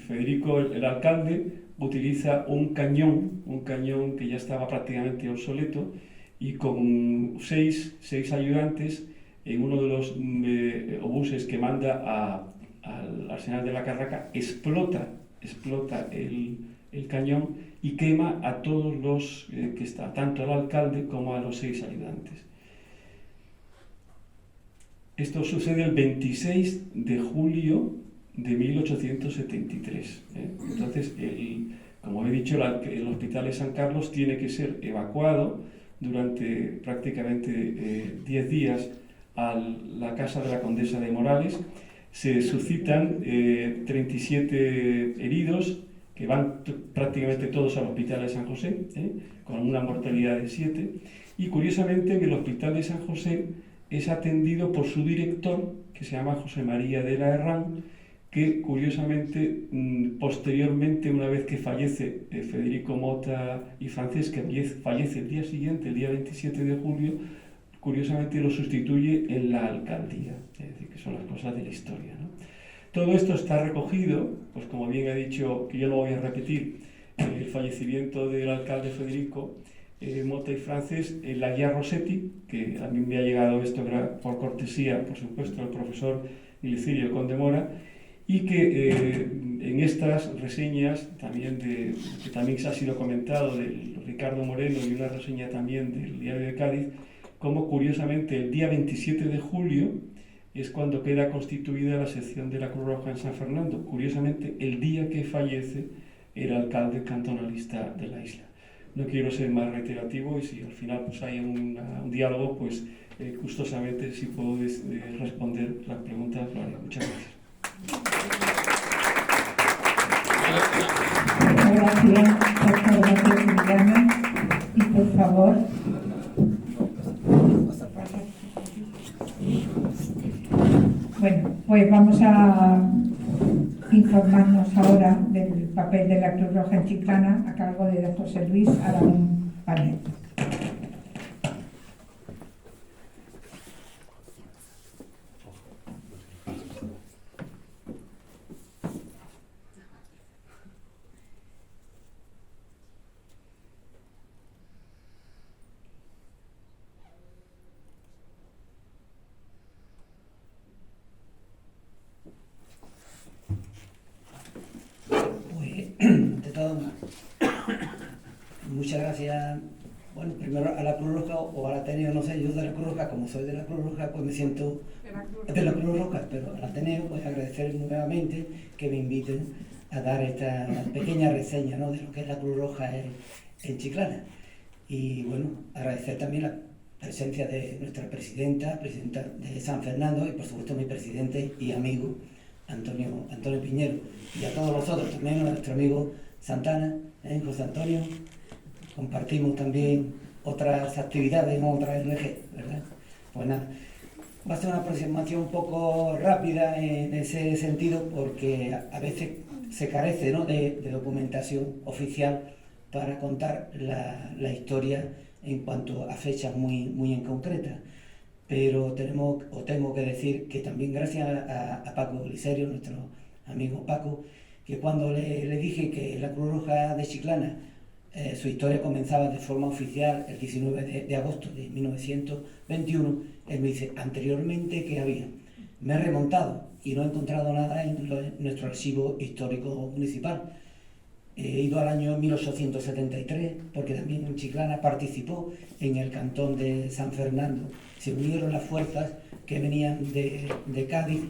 Federico, el alcalde, utiliza un cañón que ya estaba prácticamente obsoleto, y con seis ayudantes en uno de los obuses que manda al arsenal de la Carraca, explota el cañón y quema a todos los que está, tanto al alcalde como a los 6 ayudantes. Esto sucede el 26 de julio de 1873. Entonces, como he dicho, el hospital de San Carlos tiene que ser evacuado durante prácticamente 10 días a la casa de la condesa de Morales. Se suscitan 37 heridos que van prácticamente todos al hospital de San José, con una mortalidad de 7. Y curiosamente en el hospital de San José es atendido por su director, que se llama José María de la Herrán, que curiosamente, posteriormente, una vez que fallece Federico Mota y Francesca, fallece el día siguiente, el día 27 de julio, curiosamente lo sustituye en la alcaldía. Es decir, que son las cosas de la historia, ¿no? Todo esto está recogido, pues como bien he dicho, que yo no voy a repetir, el fallecimiento del alcalde Federico Mota y Frances, en la guía Rossetti, que a mí me ha llegado esto por cortesía, por supuesto, del profesor Ilicirio Conde Mora, y que en estas reseñas, que también se ha sido comentado, de Ricardo Moreno, y una reseña también del Diario de Cádiz, como curiosamente el día 27 de julio es cuando queda constituida la sección de la Cruz Roja en San Fernando. Curiosamente, el día que fallece el alcalde cantonalista de la isla. No quiero ser más reiterativo, y si al final pues hay un diálogo, pues gustosamente, si puedo responder las preguntas, lo haré. Muchas gracias. Muchas gracias, Emiliano. Y por favor. Bueno, pues vamos a informarnos ahora del papel de la Cruz Roja en Chiclana a cargo de José Luis Aragón Panet. Ante todo, muchas gracias. Bueno, primero a la Cruz Roja o al Ateneo, no sé, yo de la Cruz Roja, como soy de la Cruz Roja, pues me siento de la Cruz Roja, pero al Ateneo, pues agradecer nuevamente que me inviten a dar esta pequeña reseña, ¿no?, de lo que es la Cruz Roja en Chiclana. Y bueno, agradecer también la presencia de nuestra presidenta de San Fernando, y por supuesto mi presidente y amigo Antonio Piñero, y a todos los otros, también a nuestro amigo Santana, José Antonio. Compartimos también otras actividades en otras ONG, ¿verdad? Pues nada, va a ser una aproximación un poco rápida en ese sentido, porque a veces se carece, ¿no?, de documentación oficial para contar la historia en cuanto a fechas muy en concretas. Pero tengo que decir que también gracias a Paco Liserio, nuestro amigo Paco, que cuando le dije que la Cruz Roja de Chiclana, su historia comenzaba de forma oficial el 19 de agosto de 1921, él me dice, anteriormente, ¿qué había? me he remontado y no he encontrado nada en nuestro archivo histórico municipal. He ido al año 1873, porque también en Chiclana participó en el cantón de San Fernando. Se unieron las fuerzas que venían de Cádiz,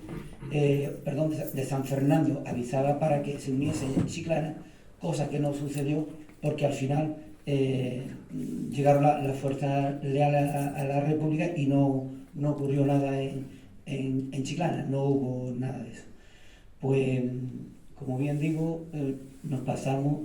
de San Fernando, avisaba para que se uniesen en Chiclana, cosa que no sucedió porque al final llegaron las fuerzas leales a la República y no ocurrió nada en Chiclana, no hubo nada de eso. Pues, como bien digo, nos pasamos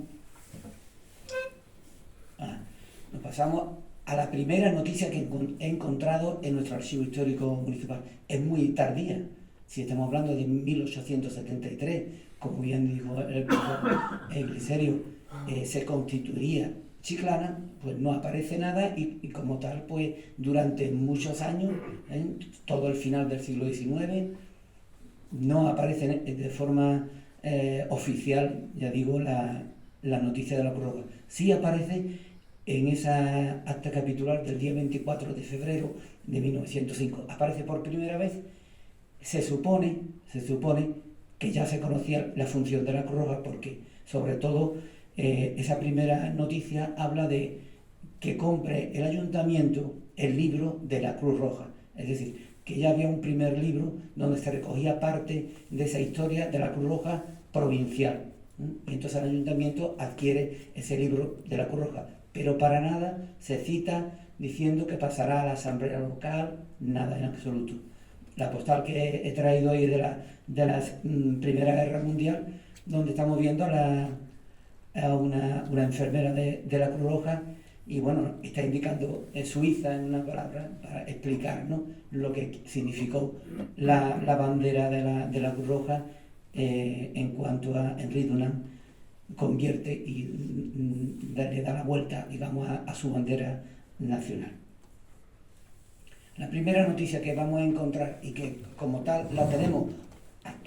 a la primera noticia que he encontrado en nuestro archivo histórico municipal. Es muy tardía, si estamos hablando de 1873, como bien dijo el profesor Gliserio, se constituiría Chiclana, pues no aparece nada y como tal, pues durante muchos años, todo el final del siglo XIX, no aparece de forma oficial, ya digo, la noticia de la prórroga. Sí aparece en esa acta capitular del día 24 de febrero de 1905. Aparece por primera vez. Se supone que ya se conocía la función de la Cruz Roja, porque sobre todo esa primera noticia habla de que compre el ayuntamiento el libro de la Cruz Roja, es decir, que ya había un primer libro donde se recogía parte de esa historia de la Cruz Roja provincial. Y entonces el ayuntamiento adquiere ese libro de la Cruz Roja, pero para nada se cita diciendo que pasará a la asamblea local, nada en absoluto. La postal que he traído hoy de la Primera Guerra Mundial, donde estamos viendo a una enfermera de la Cruz Roja, y bueno, está indicando Suiza en una palabra para explicar, ¿no?, lo que significó la bandera de la Cruz Roja en cuanto a Henri Dunant convierte y le da la vuelta, digamos, a su bandera nacional. La primera noticia que vamos a encontrar y que como tal la tenemos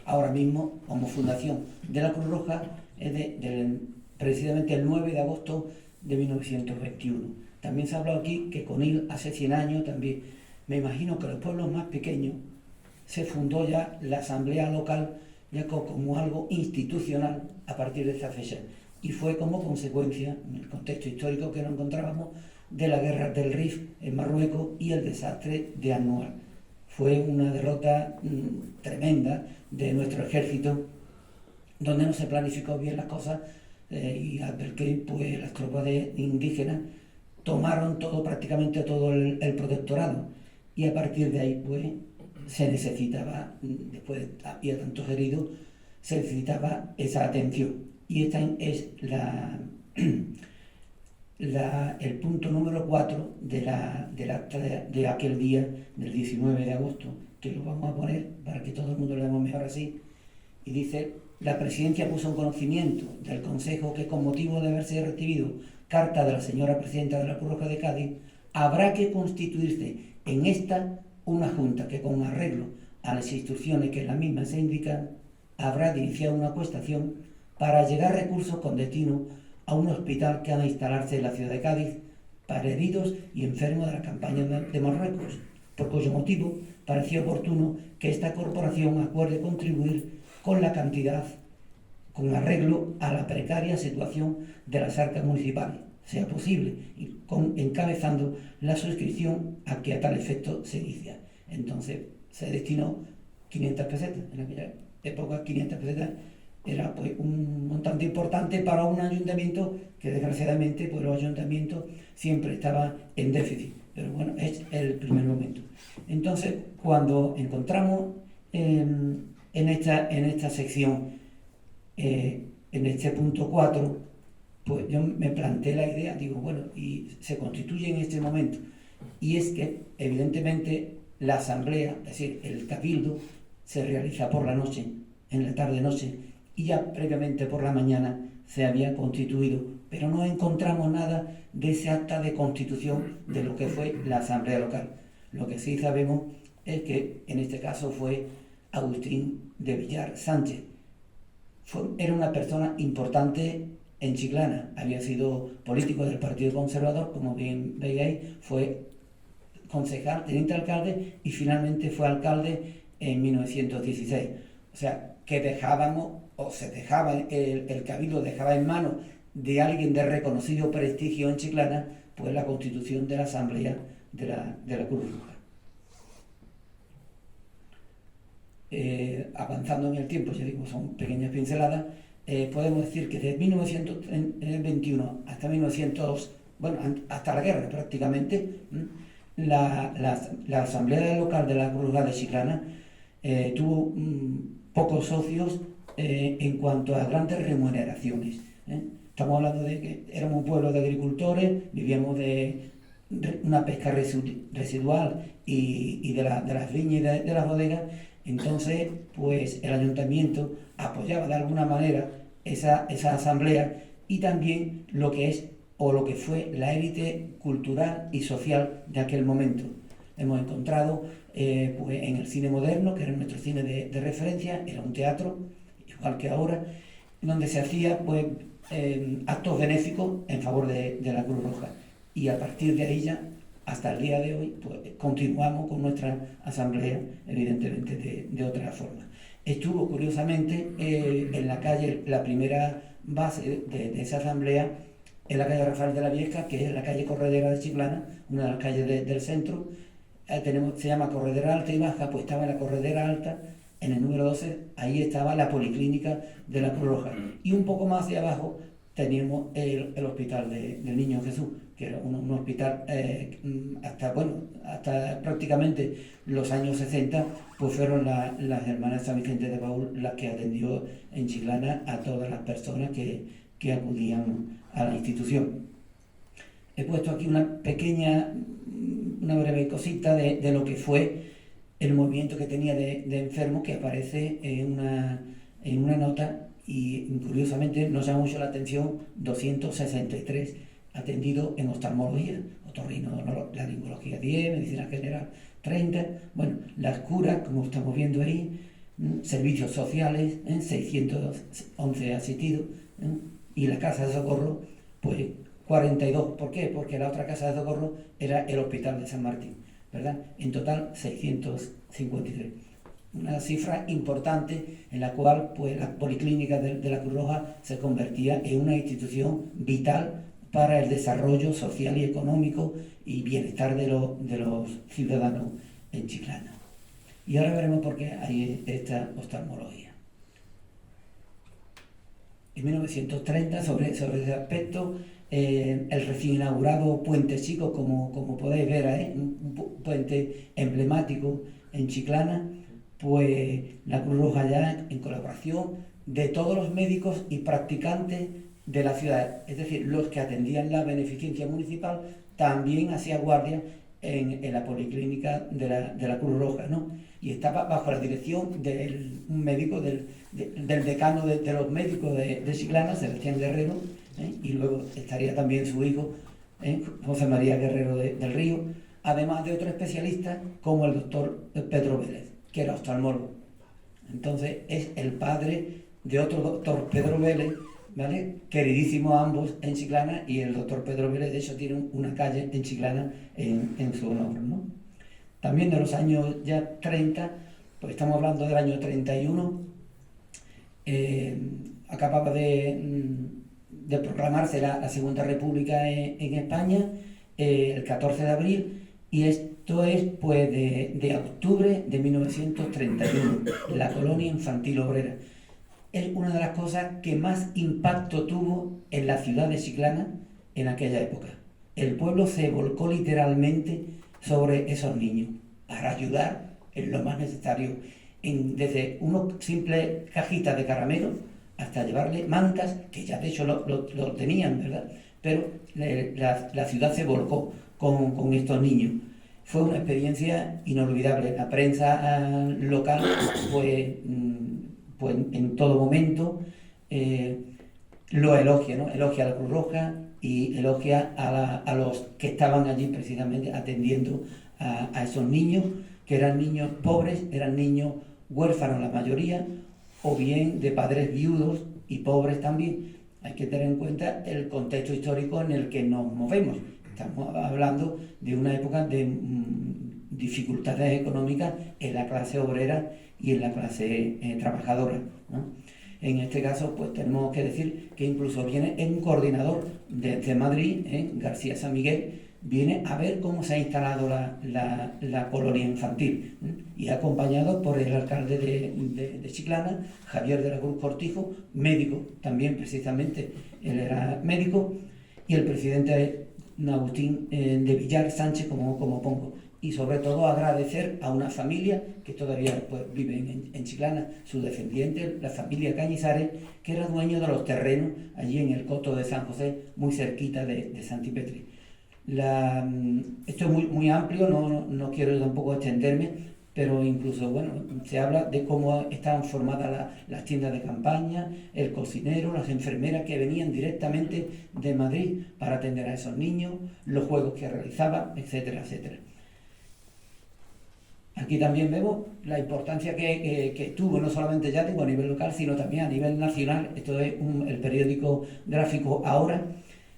ahora mismo como fundación de la Cruz Roja es precisamente el 9 de agosto de 1921. También se ha hablado aquí que Conil hace 100 años también. Me imagino que en los pueblos más pequeños se fundó ya la asamblea local ya como algo institucional a partir de esta fecha. Y fue como consecuencia, en el contexto histórico que nos encontrábamos, de la guerra del Rif en Marruecos y el desastre de Anual. Fue una derrota tremenda de nuestro ejército, donde no se planificó bien las cosas y al ver que pues, las tropas indígenas tomaron prácticamente todo el protectorado, y a partir de ahí pues se necesitaba, después de había tantos heridos, se necesitaba esa atención. Y esta es el punto número 4 del acta de aquel día, del 19 de agosto, que lo vamos a poner para que todo el mundo lo veamos mejor así. Y dice: la presidencia puso en conocimiento del Consejo que, con motivo de haberse recibido carta de la señora presidenta de la Cruz Roja de Cádiz, habrá que constituirse en esta una junta que, con arreglo a las instrucciones que en la misma se indican, habrá de iniciar una acuestación para llegar recursos con destino a un hospital que ha de instalarse en la ciudad de Cádiz para heridos y enfermos de la campaña de Marruecos, por cuyo motivo parecía oportuno que esta corporación acuerde contribuir con la cantidad, con arreglo a la precaria situación de las arcas municipales, sea posible, y encabezando la suscripción a que a tal efecto se inicia. Entonces se destinó 500 pesetas, en aquella época 500 pesetas era pues un montante importante para un ayuntamiento que desgraciadamente pues los ayuntamientos siempre estaban en déficit, pero bueno, es el primer momento. Entonces, cuando encontramos en esta sección, en este punto 4, pues yo me planteé la idea, digo, bueno, y se constituye en este momento, y es que evidentemente la asamblea, es decir, el cabildo, se realiza por la noche, en la tarde-noche, y ya previamente por la mañana se había constituido, pero no encontramos nada de ese acta de constitución de lo que fue la asamblea local. Lo que sí sabemos es que en este caso fue Agustín de Villar Sánchez. Era una persona importante en Chiclana, había sido político del Partido Conservador, como bien veis, fue concejal, teniente alcalde y finalmente fue alcalde en 1916. O sea, que dejábamos, o se dejaba, el Cabildo dejaba en manos de alguien de reconocido prestigio en Chiclana, pues la constitución de la Asamblea de la Cruz Roja. Avanzando en el tiempo, ya digo, son pequeñas pinceladas, podemos decir que desde 1921 hasta 1900, bueno, hasta la guerra prácticamente, la Asamblea Local de la Cruz Roja de Chiclana tuvo pocos socios en cuanto a grandes remuneraciones. Estamos hablando de que éramos un pueblo de agricultores, vivíamos de una pesca residual y de las viñas y de las bodegas. Entonces, pues el ayuntamiento apoyaba de alguna manera esa asamblea y también lo que es o lo que fue la élite cultural y social de aquel momento. Hemos encontrado pues en el cine moderno, que era nuestro cine de referencia, era un teatro, igual que ahora, donde se hacía pues actos benéficos en favor de la Cruz Roja. Y a partir de ahí ya, hasta el día de hoy, pues continuamos con nuestra asamblea, evidentemente de otra forma. Estuvo, curiosamente, en la calle, la primera base de esa asamblea, en la calle Rafael de la Viesca, que es la calle Corredera de Chiclana, una de las calles del centro. Se llama Corredera Alta y Baja, pues estaba en la Corredera Alta, en el número 12, ahí estaba la policlínica de la Cruz Roja. Y un poco más hacia abajo teníamos el hospital del Niño Jesús, que era un hospital hasta prácticamente los años 60, pues fueron las hermanas San Vicente de Paúl las que atendió en Chiclana a todas las personas que acudían a la institución. He puesto aquí una breve cosita de lo que fue el movimiento que tenía de enfermos, que aparece en una nota, y curiosamente nos llama mucho la atención 263 atendidos en oftalmología, otorrinolaringología 10, medicina general 30, bueno, las curas, como estamos viendo ahí, servicios sociales, 611 asistidos, y la casa de socorro, pues 42. ¿Por qué? Porque la otra casa de socorro era el Hospital de San Martín, ¿verdad? En total 653. Una cifra importante en la cual pues, la Policlínica de la Cruz Roja se convertía en una institución vital para el desarrollo social y económico y bienestar de los ciudadanos en Chiclana. Y ahora veremos por qué hay esta oftalmología. En 1930, sobre ese aspecto, el recién inaugurado Puente Chico, como podéis ver ahí, un puente emblemático en Chiclana, pues la Cruz Roja ya en colaboración de todos los médicos y practicantes de la ciudad, es decir, los que atendían la beneficencia municipal, también hacía guardia en la policlínica de la Cruz Roja, ¿no? Y estaba bajo la dirección de un médico, del decano de los médicos de Chiclana, Sebastián Guerrero, y luego estaría también su hijo, José María Guerrero del Río, además de otro especialista como el doctor Pedro Vélez, que era oftalmólogo. Entonces es el padre de otro doctor, Pedro Vélez, ¿vale? Queridísimos ambos en Chiclana, y el doctor Pedro Vélez de hecho tiene una calle en Chiclana en su honor, ¿no? También de los años ya 30, pues estamos hablando del año 31, acababa de proclamarse la Segunda República en España, el 14 de abril, y esto es pues de octubre de 1931, la colonia infantil obrera. Es una de las cosas que más impacto tuvo en la ciudad de Chiclana en aquella época. El pueblo se volcó literalmente sobre esos niños para ayudar en lo más necesario, desde unos simples cajitas de caramelos hasta llevarle mantas, que ya de hecho lo tenían, ¿verdad? Pero la ciudad se volcó con estos niños. Fue una experiencia inolvidable. La prensa local pues en todo momento lo elogia, ¿no? Elogia a la Cruz Roja y elogia a los que estaban allí precisamente atendiendo a esos niños, que eran niños pobres, eran niños huérfanos la mayoría, o bien de padres viudos y pobres también. Hay que tener en cuenta el contexto histórico en el que nos movemos. Estamos hablando de una época de dificultades económicas en la clase obrera y en la clase trabajadora, ¿no? En este caso, pues tenemos que decir que incluso viene un coordinador de Madrid, García San Miguel, viene a ver cómo se ha instalado la colonia infantil, y acompañado por el alcalde de Chiclana, Javier de la Cruz Cortijo, médico también precisamente, él era médico, y el presidente Agustín de Villar Sánchez, como pongo. Y sobre todo agradecer a una familia que todavía pues, vive en Chiclana, su descendiente, la familia Cañizares, que era dueño de los terrenos allí en el coto de San José, muy cerquita de Santipetri. Esto es muy amplio, no quiero tampoco extenderme, pero incluso, bueno, se habla de cómo estaban formadas las tiendas de campaña, el cocinero, las enfermeras que venían directamente de Madrid para atender a esos niños, los juegos que realizaban, etcétera, etcétera. Aquí también vemos la importancia que tuvo, no solamente ya digo a nivel local, sino también a nivel nacional. Esto es el periódico gráfico Ahora,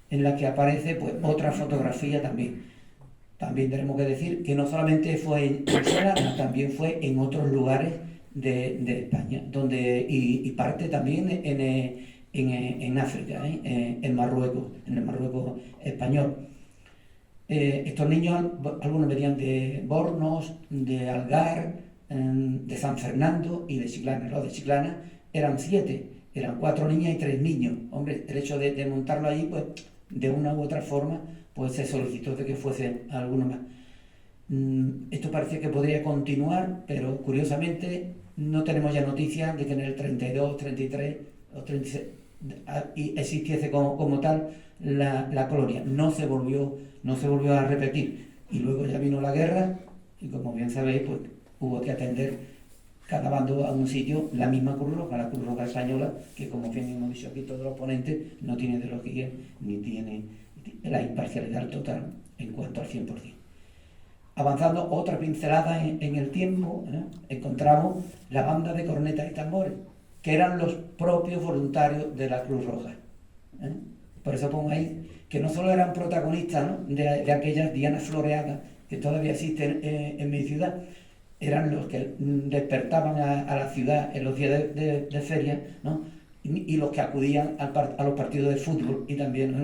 en la que aparece pues otra fotografía también. También tenemos que decir que no solamente fue en Chiclana, también fue en otros lugares de España, y parte también en África, en Marruecos, en el Marruecos español. Estos niños, algunos venían de Bornos, de Algar, de San Fernando y de Chiclana. Los de Chiclana eran 7, eran 4 niñas y 3 niños. Hombre, el hecho de montarlo allí, pues de una u otra forma, pues se solicitó de que fuese alguno más. Esto parecía que podría continuar, pero curiosamente no tenemos ya noticias de que en el 32, 33 o 36 existiese como tal la colonia. No se volvió a repetir. Y luego ya vino la guerra y, como bien sabéis, pues hubo que atender cada bando a un sitio, la misma Cruz Roja, la Cruz Roja española, que como bien hemos dicho aquí todos los ponentes, no tiene ideología ni tiene la imparcialidad total en cuanto al 100%. Avanzando otra pincelada en el tiempo, encontramos la banda de cornetas y tambores, que eran los propios voluntarios de la Cruz Roja. Por eso pongo ahí que no solo eran protagonistas, ¿no?, de aquellas dianas floreadas que todavía existen en mi ciudad, eran los que despertaban a la ciudad en los días de feria, ¿no?, y los que acudían a los partidos de fútbol, y también,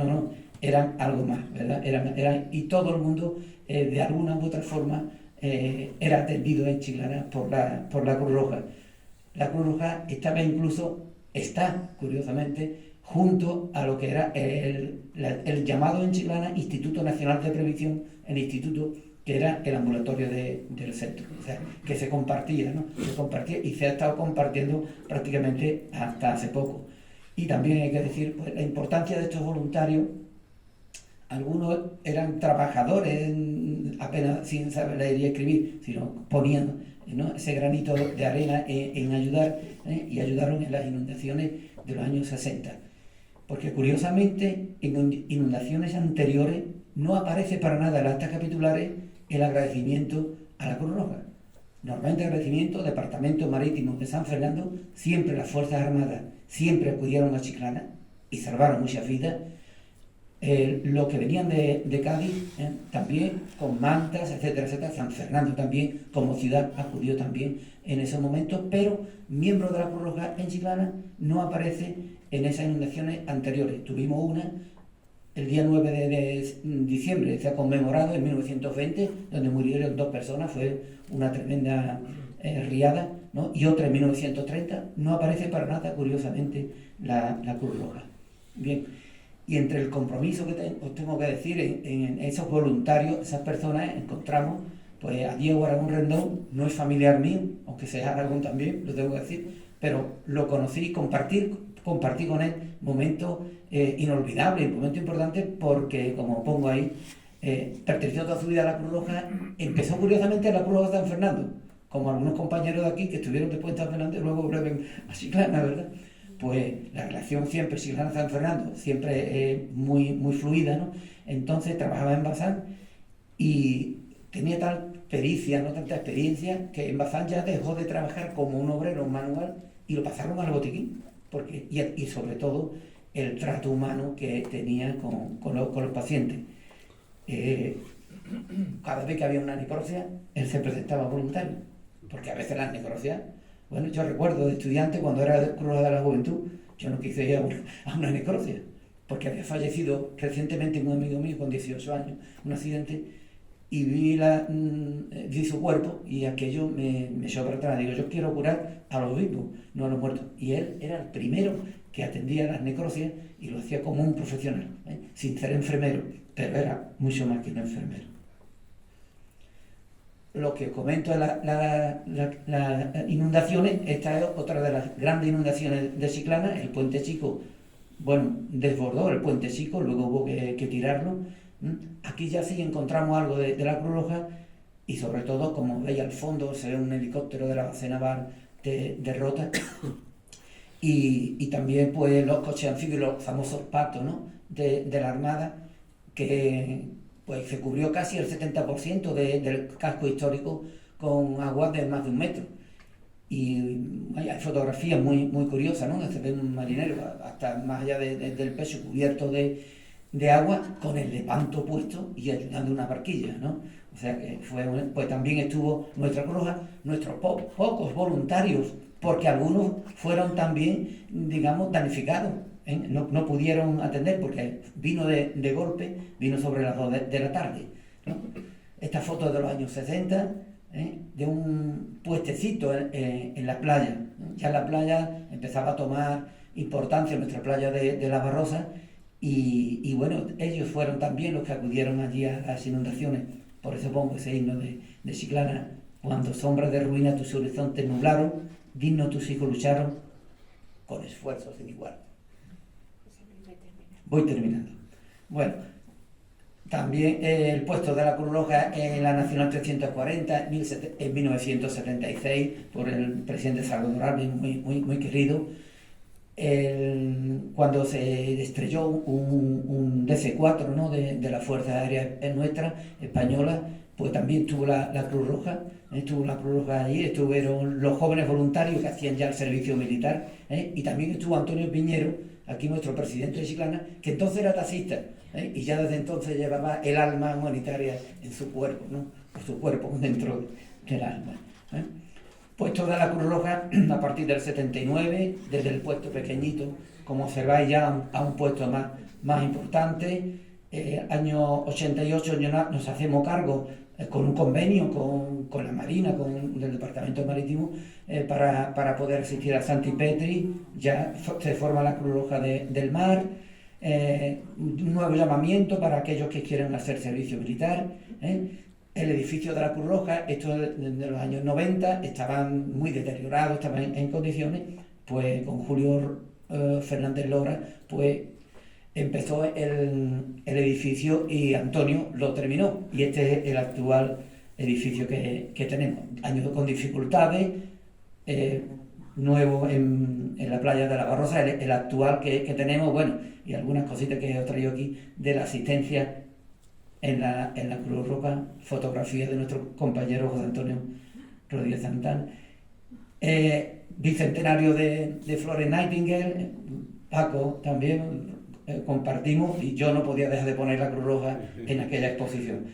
eran algo más, ¿verdad? Y todo el mundo, de alguna u otra forma, era atendido en Chiclana por la Cruz Roja. La Cruz Roja está, curiosamente, junto a lo que era el llamado en Chiclana Instituto Nacional de Previsión, el instituto que era el ambulatorio del centro, o sea, que se compartía, ¿no? Se compartía y se ha estado compartiendo prácticamente hasta hace poco. Y también hay que decir pues, la importancia de estos voluntarios. Algunos eran trabajadores apenas sin saber leer y escribir, sino ponían, ¿no?, ese granito de arena en ayudar, y ayudaron en las inundaciones de los años 60. Porque curiosamente en inundaciones anteriores no aparece para nada en las actas capitulares el agradecimiento a la Cruz Roja. Normalmente agradecimiento, Departamento Marítimo de San Fernando, siempre las Fuerzas Armadas siempre acudieron a Chiclana y salvaron muchas vidas. Los que venían de Cádiz, también con mantas, etcétera, etcétera. San Fernando también, como ciudad, acudió también en esos momentos, pero miembro de la Cruz Roja en Chiclana no aparece en esas inundaciones anteriores. Tuvimos una el día 9 de diciembre, se ha conmemorado en 1920, donde murieron 2 personas, fue una tremenda riada, ¿no? Y otra en 1930, no aparece para nada, curiosamente, la Cruz Roja. Bien. Y entre el compromiso que os tengo que decir en esos voluntarios, esas personas, encontramos pues a Diego Aragón Rendón. No es familiar mío, aunque sea Aragón también, lo tengo que decir, pero lo conocí y compartí con él momentos inolvidables, momentos importantes, porque, como pongo ahí, perteneció toda su vida a la Cruz Roja. Empezó curiosamente en la Cruz Roja de San Fernando, como algunos compañeros de aquí que estuvieron después en San Fernando y luego vuelven a Chiclana, ¿verdad? Pues la relación siempre Chiclana-San Fernando siempre muy fluida, ¿no? Entonces trabajaba en Bazán y tenía tal pericia, no tanta experiencia, que en Bazán ya dejó de trabajar como un obrero manual y lo pasaron al botiquín, y sobre todo el trato humano que tenía con los pacientes. cada vez que había una necropsia, él se presentaba voluntario, porque a veces las necropsias, bueno, yo recuerdo de estudiante cuando era de Cruz Roja de la Juventud, yo no quise ir a una necropsia, porque había fallecido recientemente un amigo mío con 18 años, un accidente, y vi su cuerpo y aquello me echó para atrás. Digo, yo quiero curar a los vivos, no a los muertos. Y él era el primero que atendía las necropsias y lo hacía como un profesional, sin ser enfermero, pero era mucho más que un enfermero. Lo que os comento de las inundaciones, esta es otra de las grandes inundaciones de Chiclana. El Puente Chico, bueno, desbordó el Puente Chico, luego hubo que tirarlo. Aquí ya sí encontramos algo de la Cruz Roja y sobre todo, como veis al fondo, se ve un helicóptero de la base naval de Rota y también pues los coches anfibios, los famosos patos, ¿no?, de la Armada, que pues se cubrió casi el 70% del casco histórico con aguas de más de 1 metro. Y hay fotografías muy curiosas, ¿no?, se ve un marinero hasta más allá del pecho cubierto de agua con el lepanto puesto y ayudando una barquilla, ¿no? O sea que pues también estuvo nuestra Cruz Roja, nuestros pocos voluntarios, porque algunos fueron también, digamos, damnificados, ¿eh? No pudieron atender porque vino de golpe, vino sobre las 2 de la tarde, ¿no? Esta foto es de los años 60, de un puestecito en la playa, ¿no? Ya la playa empezaba a tomar importancia, nuestra playa de La Barrosa, y bueno, ellos fueron también los que acudieron allí a las inundaciones. Por eso pongo ese himno de Chiclana: cuando sombras de ruina tus horizontes nublaron, dignos tus hijos lucharon con esfuerzos sin igual. Voy terminando. Bueno, también el puesto de la Cruz Roja en la Nacional 340 en 1976 por el presidente Salvador Alves, muy querido. Cuando se estrelló un DC-4, ¿no?, de la Fuerza Aérea Nuestra Española, pues también estuvo la Cruz Roja, estuvo la Cruz Roja allí, estuvieron los jóvenes voluntarios que hacían ya el servicio militar, y también estuvo Antonio Piñero, aquí nuestro presidente de Chiclana, que entonces era taxista, y ya desde entonces llevaba el alma humanitaria en su cuerpo, ¿no?, por su cuerpo dentro del alma. Puesto de la Cruz Roja a partir del 79, desde el puesto pequeñito, como observáis, ya a un puesto más importante. Año 88 nos hacemos cargo con un convenio con la Marina, con el Departamento Marítimo, para poder asistir a Santi Petri. Ya se forma la Cruz Roja del Mar, un nuevo llamamiento para aquellos que quieran hacer servicio militar. El edificio de la Cruz Roja, esto de los años 90, estaban muy deteriorados, estaban en condiciones, pues con Julio Fernández Lora, pues empezó el edificio y Antonio lo terminó. Y este es el actual edificio que tenemos. Años con dificultades, nuevo en la playa de La Barrosa, el actual que tenemos, bueno, y algunas cositas que os traigo aquí de la asistencia en la Cruz Roja, fotografía de nuestro compañero José Antonio Rodríguez Santana. Bicentenario de Florence Nightingale, Paco también compartimos, y yo no podía dejar de poner la Cruz Roja en aquella exposición.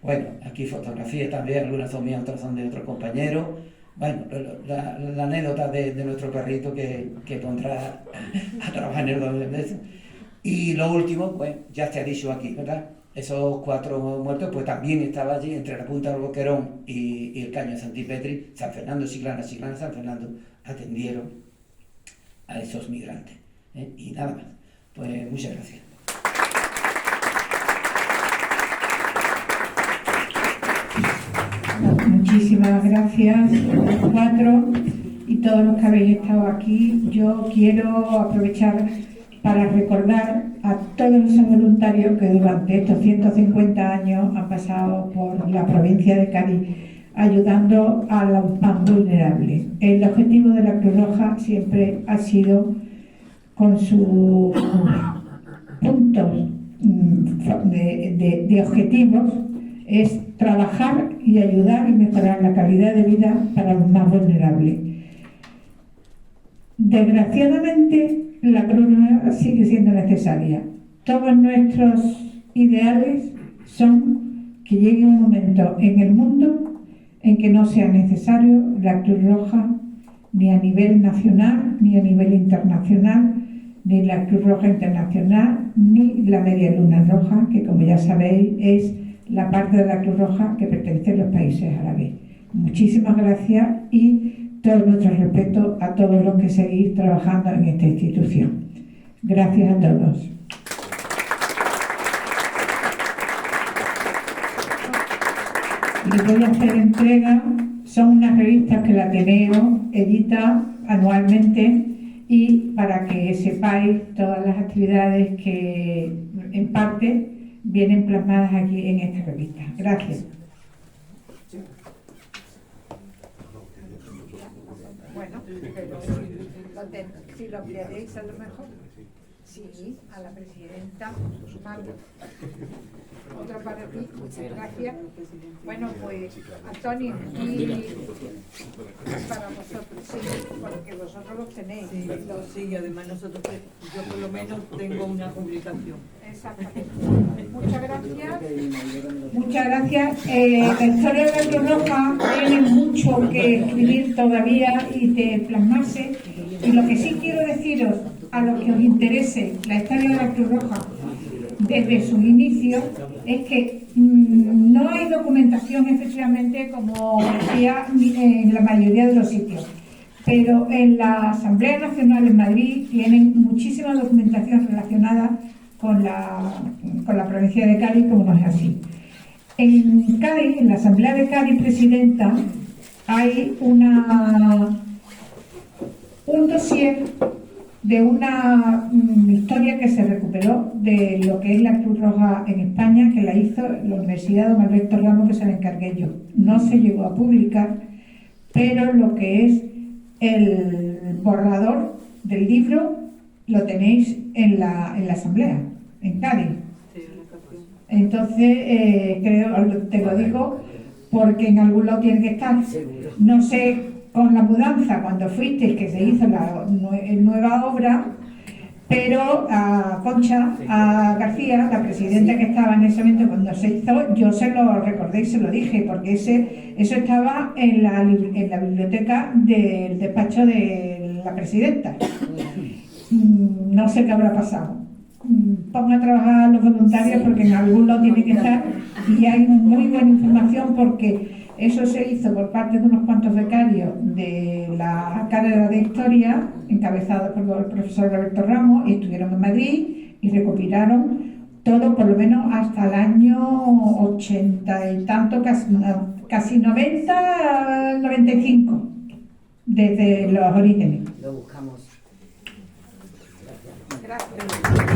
Bueno, aquí fotografías también, algunas son mías, otras son de otros compañeros. Bueno, la anécdota de nuestro perrito que pondrá a trabajar en el doble de eso. Y lo último, pues ya se ha dicho aquí, ¿verdad? Esos 4 muertos, pues también estaba allí entre la Punta del Boquerón y el Caño de Santi Petri, San Fernando, Chiclana, San Fernando, atendieron a esos migrantes. Y nada más. Pues muchas gracias. Muchísimas gracias a los 4 y todos los que habéis estado aquí. Yo quiero aprovechar para recordar a todos los voluntarios que durante estos 150 años han pasado por la provincia de Cádiz ayudando a los más vulnerables. El objetivo de la Cruz Roja siempre ha sido, con sus puntos de objetivos, es trabajar y ayudar y mejorar la calidad de vida para los más vulnerables. Desgraciadamente, la Cruz Roja sigue siendo necesaria. Todos nuestros ideales son que llegue un momento en el mundo en que no sea necesario la Cruz Roja ni a nivel nacional, ni a nivel internacional, ni la Cruz Roja Internacional, ni la Media Luna Roja, que como ya sabéis es la parte de la Cruz Roja que pertenece a los países árabes. Muchísimas gracias y todo nuestro respeto a todos los que seguís trabajando en esta institución. Gracias a todos. Les voy a hacer entrega, son unas revistas que el Ateneo edita anualmente y para que sepáis todas las actividades que en parte vienen plasmadas aquí en esta revista. Gracias. Bueno, si lo queréis a lo mejor. Sí, a la presidenta. Marta. Otra para ti. Muchas gracias. Bueno, pues Antonio, y para vosotros, sí, porque vosotros los tenéis. Sí, además nosotros, yo por lo menos tengo una publicación. Exactamente. Muchas gracias. Muchas gracias. La historia de la Cruz Roja tiene mucho que escribir todavía y de plasmarse. Y lo que sí quiero deciros a los que os interese la historia de la Cruz Roja desde sus inicios es que no hay documentación efectivamente, como decía, en la mayoría de los sitios. Pero en la Asamblea Nacional en Madrid tienen muchísima documentación relacionada con la provincia de Cádiz, como no es así. En Cádiz, en la Asamblea de Cádiz, presidenta, hay un dossier de una historia que se recuperó de lo que es la Cruz Roja en España, que la hizo la Universidad Don Alberto Ramos, que se la encargué yo. No se llegó a publicar, pero lo que es el borrador del libro lo tenéis en la Asamblea, en Cádiz. Entonces, creo, te lo digo porque en algún lado tiene que estar. No sé, con la mudanza, cuando fuiste, que se hizo la nueva obra, pero a Concha, a García, la presidenta que estaba en ese momento cuando se hizo, yo se lo recordé y se lo dije, porque eso estaba en la biblioteca del despacho de la presidenta. No sé qué habrá pasado. Pongan a trabajar a los voluntarios porque en algún lado tiene que estar y hay muy buena información porque eso se hizo por parte de unos cuantos becarios de la cátedra de Historia, encabezados por el profesor Roberto Ramos, y estuvieron en Madrid y recopilaron todo, por lo menos hasta el año 80 y tanto, casi 90, 95, desde los orígenes. Lo buscamos. Gracias.